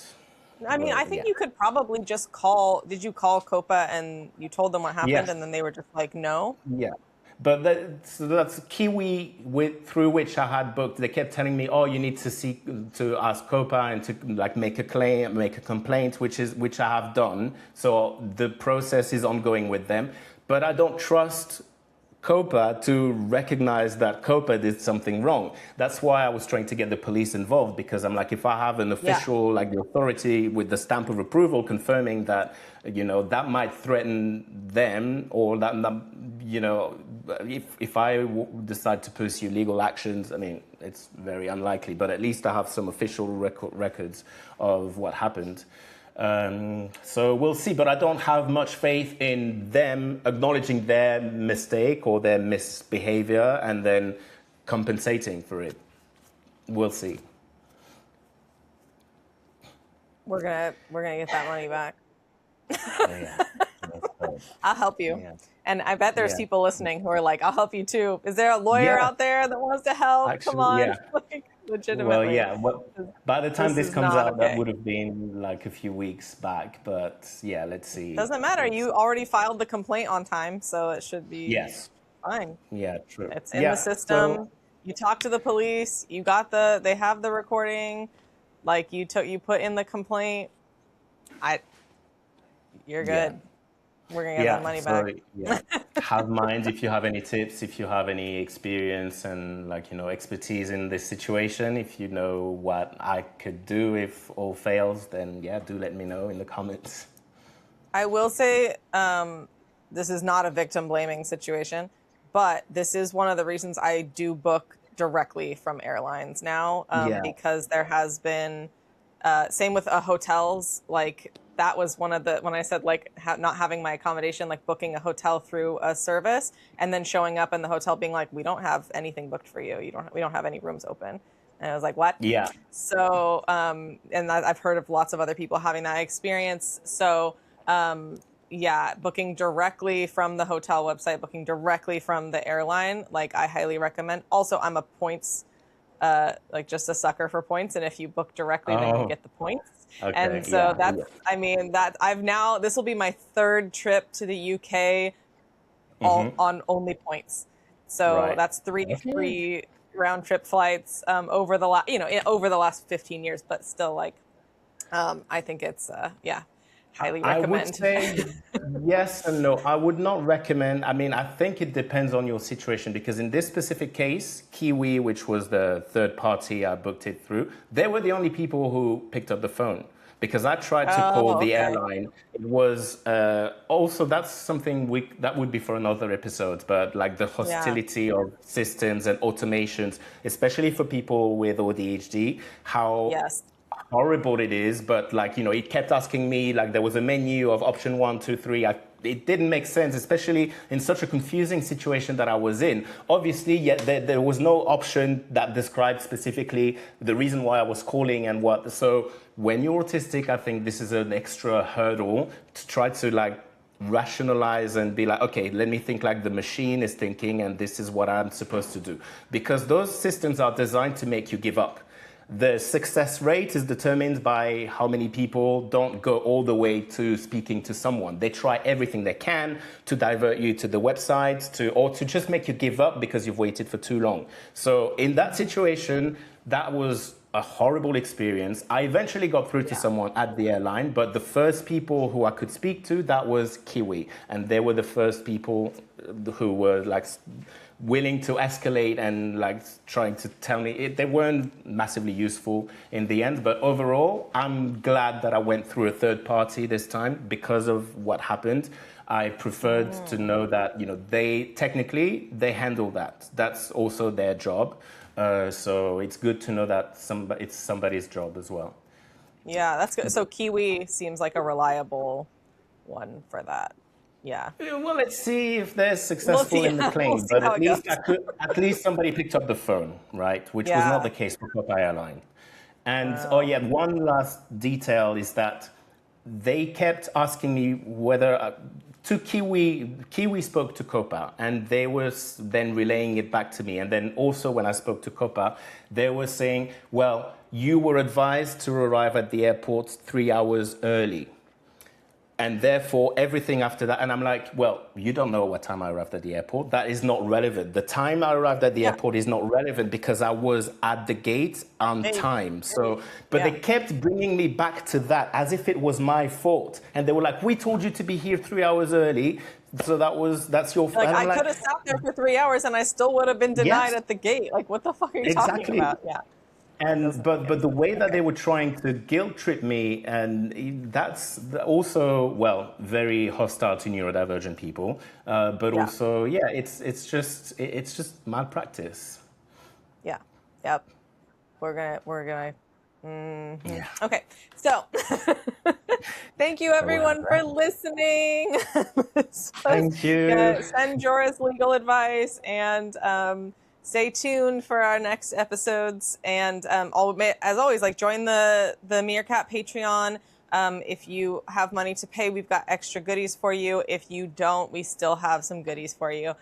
I mean, I think you could probably just call... Did you call Copa and you told them what happened and then they were just like, no? Yeah. But so that's Kiwi through which I had booked. They kept telling me, "Oh, you need to ask COPA and to like make a complaint," which I have done. So the process is ongoing with them. But I don't trust COPA to recognize that COPA did something wrong. That's why I was trying to get the police involved, because I'm like, if I have an official, like the authority with the stamp of approval confirming that, that might threaten them, or that if I decide to pursue legal actions, I mean, it's very unlikely, but at least I have some official records of what happened. So we'll see, but I don't have much faith in them acknowledging their mistake or their misbehavior and then compensating for it. We'll see. We're gonna get that money back. Yeah. I'll help you. Yeah. And I bet there's people listening who are like, I'll help you too. Is there a lawyer out there that wants to help? Actually, come on. yeah. Legitimately. By the time this comes out, okay. that would have been like a few weeks back. But yeah, let's see. Doesn't matter. You already filed the complaint on time, so it should be fine. Yeah, true. It's in the system. So, you talk to the police. You got they have the recording. Like you put in the complaint. You're good. Yeah. We're gonna get the money back. Yeah. Have mind if you have any tips, if you have any experience and expertise in this situation. If you know what I could do if all fails, then do let me know in the comments. I will say this is not a victim blaming situation, but this is one of the reasons I do book directly from airlines now, because there has been same with hotels. Like that was one of the, when I said not having my accommodation, like booking a hotel through a service and then showing up in the hotel being like, we don't have anything booked for you. We don't have any rooms open. And I was like, what? Yeah. So, and I've heard of lots of other people having that experience. So, booking directly from the hotel website, booking directly from the airline, like I highly recommend. Also, I'm a points, just a sucker for points. And if you book directly, then you get the points. Okay, and so this will be my third trip to the UK on only points. So that's three round trip flights over the last 15 years, but still I think it's highly recommend. I would say yes and no. I would not recommend. I mean, I think it depends on your situation, because in this specific case, Kiwi, which was the third party I booked it through, they were the only people who picked up the phone. Because I tried to call the airline. It was also, that's something that would be for another episode, but the hostility of systems and automations, especially for people with ADHD, how horrible it is. But it kept asking me, there was a menu of option 1, 2, 3. It didn't make sense, especially in such a confusing situation that I was in. Obviously, there was no option that described specifically the reason why I was calling and what. So when you're autistic, I think this is an extra hurdle to try to rationalize and be like, okay, let me think like the machine is thinking, and this is what I'm supposed to do. Because those systems are designed to make you give up. The success rate is determined by how many people don't go all the way to speaking to someone. They try everything they can to divert you to the website, or to just make you give up because you've waited for too long. So in that situation, that was a horrible experience. I eventually got through to someone at the airline, but the first people who I could speak to, that was Kiwi. And they were the first people who were willing to escalate and trying to tell me. They weren't massively useful in the end, but overall, I'm glad that I went through a third party this time because of what happened. I preferred to know that, they handle that. That's also their job. So it's good to know that it's somebody's job as well. Yeah, that's good. So Kiwi seems like a reliable one for that. Yeah. Well, let's see if they're successful in the claim. But at least somebody picked up the phone, right? Which was not the case for Copa Airline. And one last detail is that they kept asking me whether to Kiwi spoke to Copa, and they were then relaying it back to me. And then also when I spoke to Copa, they were saying, well, you were advised to arrive at the airport 3 hours early. And therefore, everything after that, and I'm like, well, you don't know what time I arrived at the airport. That is not relevant. The time I arrived at the airport is not relevant because I was at the gate on time. So, but they kept bringing me back to that as if it was my fault. And they were like, we told you to be here 3 hours early. So that's your fault. Like, I could have sat there for 3 hours and I still would have been denied at the gate. Like, what the fuck are you talking about? Yeah. And but the way that they were trying to guilt trip me, and that's also, well, very hostile to neurodivergent people. But also, it's just malpractice. Yeah. Yep. We're gonna. Okay. So, thank you everyone for listening. Thank you. Send Joris legal advice and. Stay tuned for our next episodes, and as always, like, join the Meerkat Patreon. If you have money to pay, we've got extra goodies for you. If you don't, we still have some goodies for you.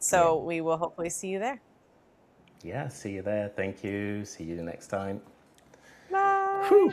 So we will hopefully see you there. Yeah, see you there. Thank you. See you next time. Bye. Whew.